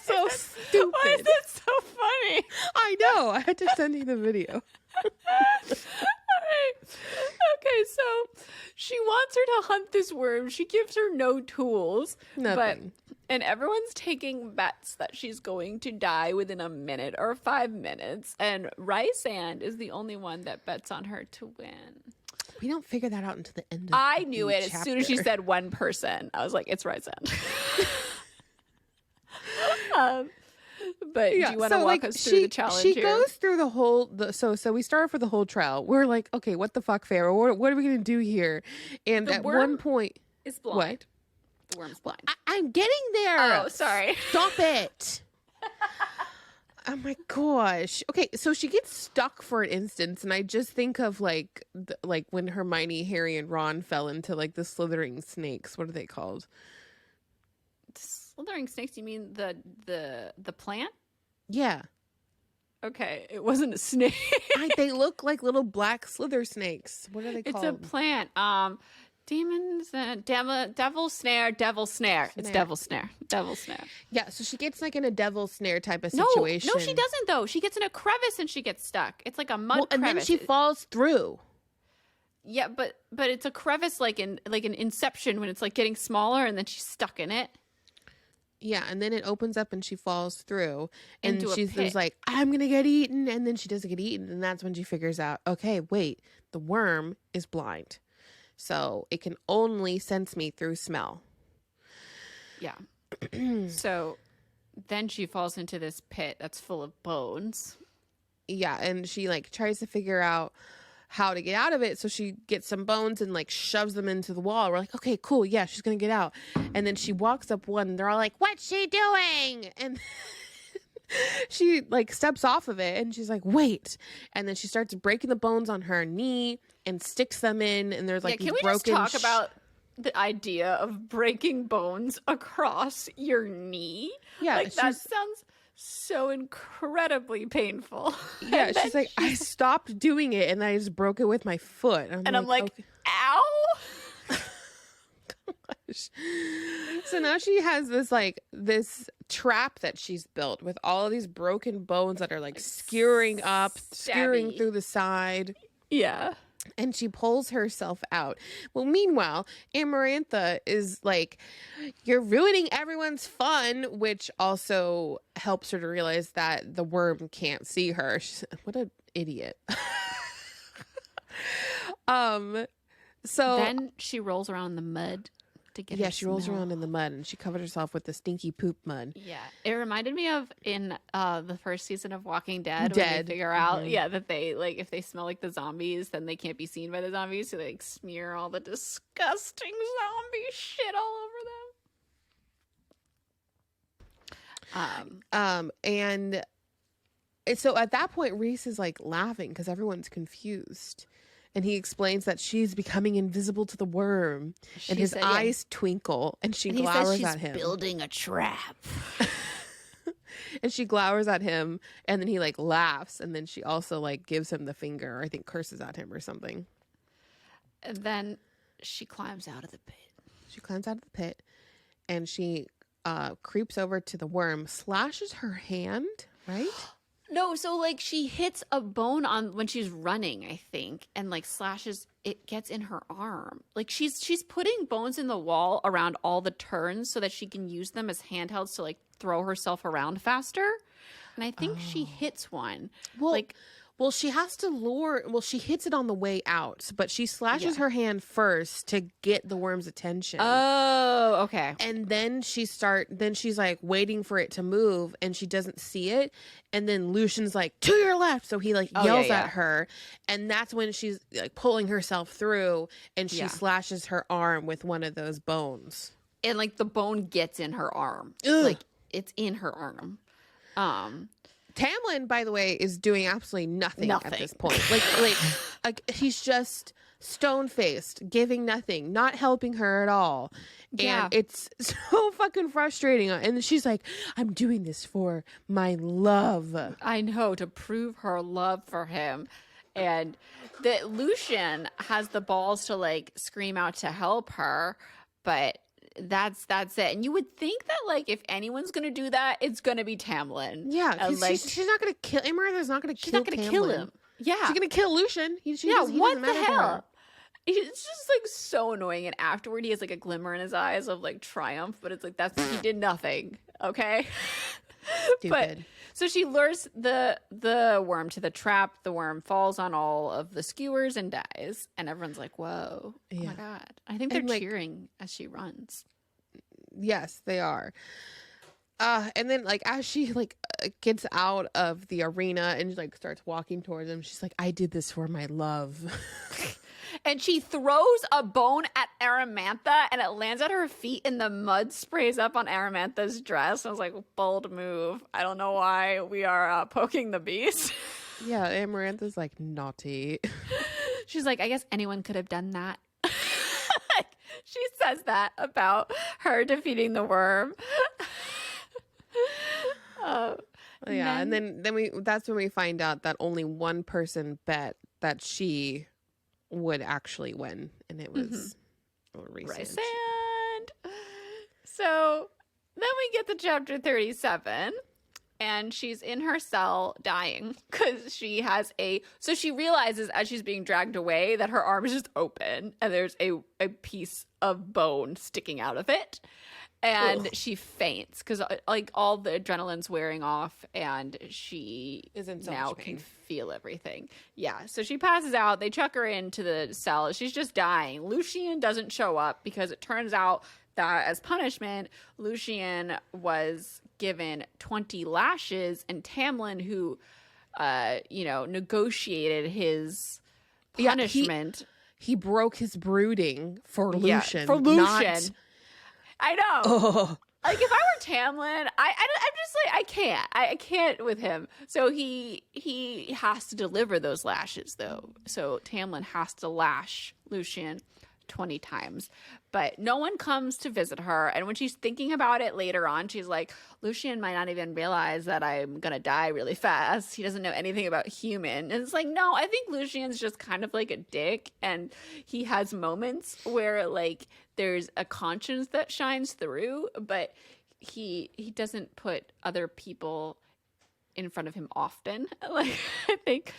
So stupid.
Why is that so funny?
I know. I had to send you the video.
Okay, so she wants her to hunt this worm. She gives her no tools.
Nothing.
And everyone's taking bets that she's going to die within a minute or 5 minutes. And RHYSAND is the only one that bets on her to win.
We don't figure that out until the end of
I knew it
chapter.
as soon as she said one person. I was like, it's RHYSAND. But do you want to walk us through the challenge
She
here?
goes through the whole... So we start for the whole trial. We're like, okay, what the fuck, Feyre? What are we going to do here? And at one point...
It's blind.
What?
The worm's blind.
I'm getting there.
Oh, sorry.
Stop it. Oh my gosh. Okay, so she gets stuck for an instance, and I just think of like when Hermione, Harry, and Ron fell into like the slithering snakes. What are they called?
Slithering snakes? You mean the plant?
Yeah.
Okay, it wasn't a snake.
They look like little black slither snakes. What are they called?
It's a plant. Demons and devil snare. It's devil snare.
Yeah, so she gets like in a devil snare type of situation.
No, she doesn't though. She gets in a crevice and she gets stuck. It's like a mud crevice.
And then she falls through.
Yeah, but it's a crevice like an Inception when it's like getting smaller and then she's stuck in it.
Yeah, and then it opens up and she falls through. And she's like, I'm going to get eaten. And then she doesn't get eaten. And that's when she figures out, okay, wait, the worm is blind. So it can only sense me through smell.
Yeah. So then she falls into this pit that's full of bones.
Yeah, and she like tries to figure out how to get out of it. So she gets some bones and like shoves them into the wall. We're like, okay, cool. Yeah, she's going to get out. And then she walks up one and they're all like, what's she doing? And she like steps off of it and she's like, wait. And then she starts breaking the bones on her knee and sticks them in. And there's like,
can we just talk about the idea of breaking bones across your knee?
Yeah.
Like that sounds so incredibly painful.
Yeah, she's like, I stopped doing it and I just broke it with my foot.
And I'm like,
okay.
Ow!
Gosh. So now she has this trap that she's built with all of these broken bones that are like skewering up, skewering through the side.
Yeah.
And she pulls herself out. Well, meanwhile, Amarantha is like, you're ruining everyone's fun, which also helps her to realize that the worm can't see her. What an idiot. So
then she rolls around in the mud to get
she rolls around in the mud and she covered herself with the stinky poop mud.
Yeah. It reminded me of in the first season of Walking Dead. When they figure out that they like if they smell like the zombies, then they can't be seen by the zombies, so they like smear all the disgusting zombie shit all over them. And
so at that point Rhys is like laughing because everyone's confused. And he explains that she's becoming invisible to the worm. And his eyes twinkle. And she glowers at him.
Building a trap.
And she glowers at him. And then he like laughs. And then she also like gives him the finger. Or I think curses at him or something.
And then she climbs out of the pit.
She climbs out of the pit. And she creeps over to the worm. Slashes her hand. Right?
No, so like she hits a bone on when she's running, I think, and like slashes, it gets in her arm. Like she's putting bones in the wall around all the turns so that she can use them as handhelds to like throw herself around faster. And I think she hits one.
Well, she has to lure. Well, she hits it on the way out, but she slashes her hand first to get the worm's attention.
Oh, okay.
And then she's like waiting for it to move, and she doesn't see it. And then Lucian's like, to your left. So he like yells at her, and that's when she's like pulling herself through, and she slashes her arm with one of those bones.
And like the bone gets in her arm.
Ugh.
Like it's in her arm.
Tamlin, by the way, is doing absolutely nothing. At this point. Like he's just stone-faced, giving nothing, not helping her at all. And it's so fucking frustrating. And she's like, I'm doing this for my love.
I know, to prove her love for him. And that Lucian has the balls to like scream out to help her, but that's it. And you would think that like if anyone's gonna do that, it's gonna be Tamlin.
Yeah, like she's not gonna kill Amarantha's not gonna
she's not gonna kill him. Yeah,
she's gonna kill Lucian. He
what the hell? It's just like so annoying. And afterward, he has like a glimmer in his eyes of like triumph, but it's like he did nothing. Okay.
Stupid.
But so she lures the worm to the trap. The worm falls on all of the skewers and dies. And everyone's like, whoa, oh my God. I think they're cheering as she runs.
Yes, they are. And then like as she like gets out of the arena and like starts walking towards him, she's like, I did this for my love.
And she throws a bone at Aramantha, and it lands at her feet, and the mud sprays up on Aramantha's dress. I was like, bold move. I don't know why we are poking the beast.
Yeah, Amarantha's like, naughty.
She's like, I guess anyone could have done that. She says that about her defeating the worm.
And then that's when we find out that only one person bet that she would actually win, and it was RHYSAND. So then we get to chapter 37, and she's in her cell dying because she realizes as she's being dragged away that her arm is just open and there's a piece of bone sticking out of it. And she faints because like all the adrenaline's wearing off, and she now can feel everything. Yeah, so she passes out. They chuck her into the cell. She's just dying. Lucian doesn't show up because it turns out that as punishment, Lucian was given 20 lashes, and Tamlin, who negotiated his punishment, he broke his brooding for Lucian.
For Lucian. I know. Oh. Like if I were Tamlin, I'm just like I can't with him. So he has to deliver those lashes though. So Tamlin has to lash Lucian 20 times. But no one comes to visit her, and when she's thinking about it later on, she's like, Lucian might not even realize that I'm gonna die really fast. He doesn't know anything about human. And it's like, no, I think Lucian's just kind of like a dick, and he has moments where like there's a conscience that shines through, but he doesn't put other people in front of him often. Like I think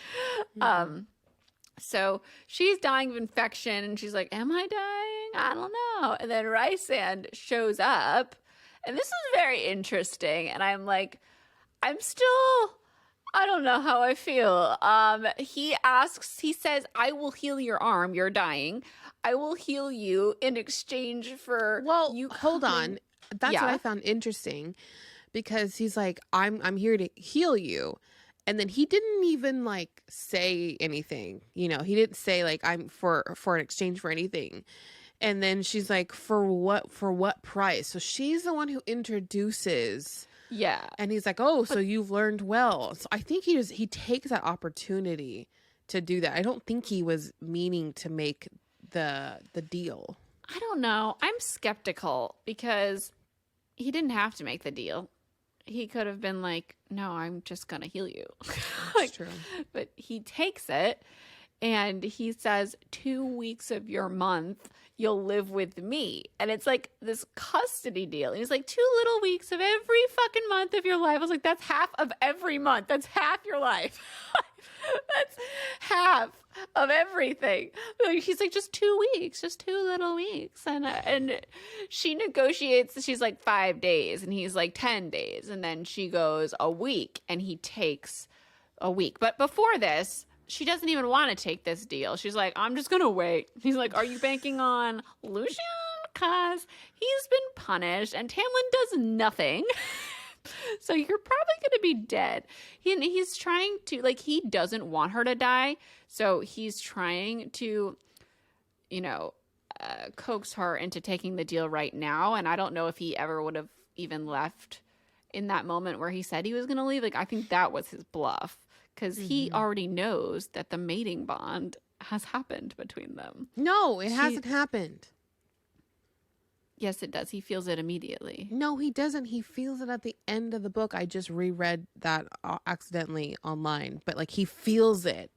so she's dying of infection, and she's like, am I dying? I don't know. And then RHYSAND shows up, and this is very interesting. And I'm like, I don't know how I feel. He says, I will heal your arm. You're dying. I will heal you in exchange for you.
Hold on. That's what I found interesting, because he's like, I'm here to heal you. And then he didn't even like say anything, he didn't say like I'm for an exchange for anything. And then she's like, for what price? So she's the one who introduces. Yeah. And he's like, oh, so you've learned well. So I think he takes that opportunity to do that. I don't think he was meaning to make the deal.
I don't know. I'm skeptical because he didn't have to make the deal. He could have been like, no, I'm just going to heal you.
That's true.
But he takes it and he says, 2 weeks of your month, you'll live with me. And it's like this custody deal. And he's like, 2 little weeks of every fucking month of your life. I was like, that's half of every month. That's half your life. That's half of everything. He's like, just 2 weeks, just 2 little weeks. And she negotiates, she's like 5 days and he's like 10 days. And then she goes a week and he takes a week. But before this, she doesn't even want to take this deal. She's like, I'm just going to wait. He's like, are you banking on Lucien? Because he's been punished and Tamlin does nothing. So you're probably going to be dead. He's trying to, like, he doesn't want her to die. So he's trying to, coax her into taking the deal right now. And I don't know if he ever would have even left in that moment where he said he was going to leave. Like, I think that was his bluff because he already knows that the mating bond has happened between them.
No, it hasn't happened.
Yes, it does. He feels it immediately.
No, he doesn't. He feels it at the end of the book. I just reread that accidentally online. But, like, he feels it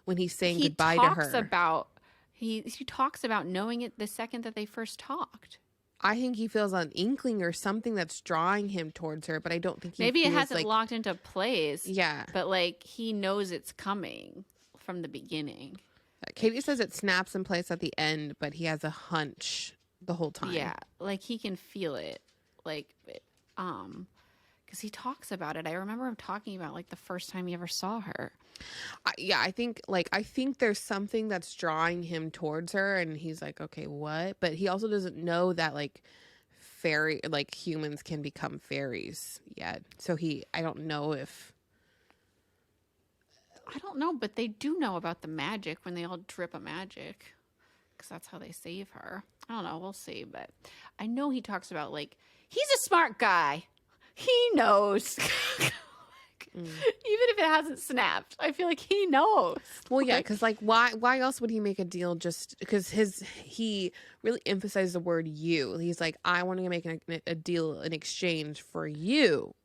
when he's saying goodbye to her.
He talks about knowing it the second that they first talked.
I think he feels an inkling or something that's drawing him towards her, but I don't think he
Maybe
feels
it hasn't locked into place.
Yeah.
But, like, he knows it's coming from the beginning.
Katie says it snaps in place at the end, but he has a hunch the whole time.
Yeah, like he can feel it, like, because he talks about it. I remember him talking about like the first time he ever saw her.
I think there's something that's drawing him towards her, and he's like, okay, what? But he also doesn't know that like humans can become fairies yet. So I don't know,
but they do know about the magic when they all drip a magic. That's how they save her. I don't know. We'll see. But I know he talks about, like, he's a smart guy. He knows. Even if it hasn't snapped, I feel like he knows.
Well, yeah, because, like, why else would he make a deal just because he really emphasized the word you. He's like, I want to make a deal in exchange for you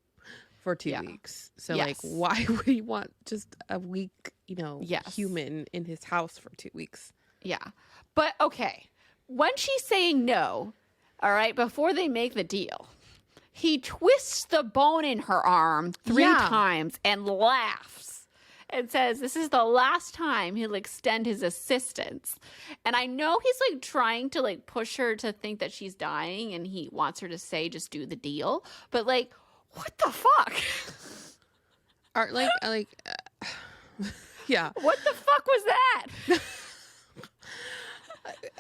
for 2 weeks. So, like, why would he want just a weak, human in his house for 2 weeks?
Yeah. But, okay, when she's saying no, all right, before they make the deal, he twists the bone in her arm 3 times and laughs and says this is the last time he'll extend his assistance. And I know he's, like, trying to, like, push her to think that she's dying and he wants her to say just do the deal. But, like, what the fuck?
Yeah.
What the fuck was that?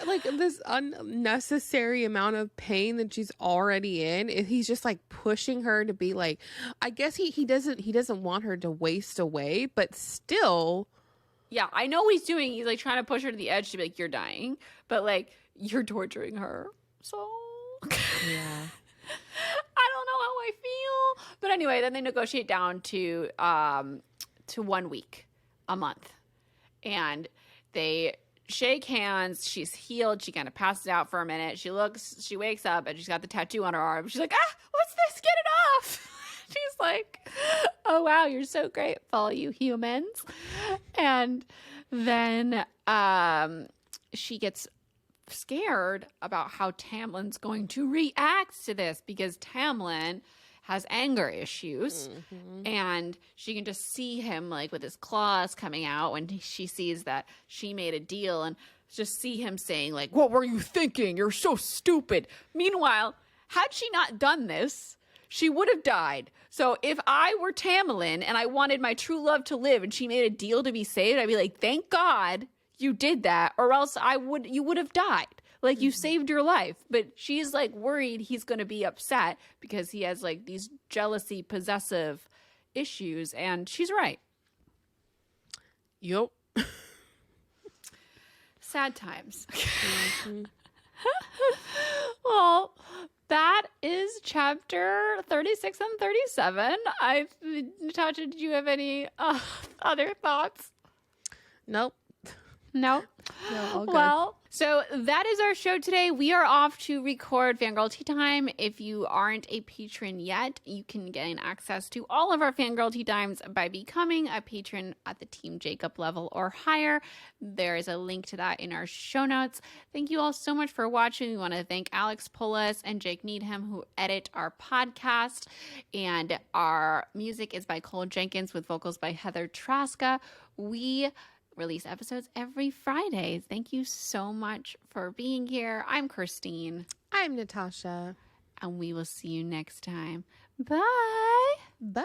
Like this unnecessary amount of pain that she's already in. He's just like pushing her to be like, I guess he doesn't want her to waste away, but still.
Yeah, I know what he's doing. He's like trying to push her to the edge to be like, you're dying, but like you're torturing her. So
yeah.
I don't know how I feel. But anyway, then they negotiate down to 1 week, a month. And they shake hands. She's healed. She kind of passes out for a minute. She wakes up and she's got the tattoo on her arm. She's like, what's this? Get it off. She's like, oh, wow, you're so grateful, you humans. And then she gets scared about how Tamlin's going to react to this because Tamlin has anger issues, and she can just see him like with his claws coming out when she sees that she made a deal, and just see him saying like, what were you thinking? You're so stupid. Meanwhile, had she not done this, she would have died. So if I were Tamlin and I wanted my true love to live and she made a deal to be saved, I'd be like, thank God you did that, or else you would have died. Like, you saved your life. But she's, like, worried he's going to be upset because he has, like, these jealousy, possessive issues. And she's right.
Yup.
Sad times. Well, that is chapter 36 and 37. Natasha, did you have any other thoughts?
Nope.
No.
No, all good.
Well, so that is our show today. We are off to record Fangirl Tea Time. If you aren't a patron yet, you can gain access to all of our Fangirl Tea Times by becoming a patron at the Team Jacob level or higher. There is a link to that in our show notes. Thank you all so much for watching. We want to thank Alex Poulos and Jake Needham, who edit our podcast. And our music is by Cole Jenkins with vocals by Heather Traska. We release episodes every Friday. Thank you so much for being here. I'm Christine.
I'm Natasha.
And we will see you next time. Bye.
Bye.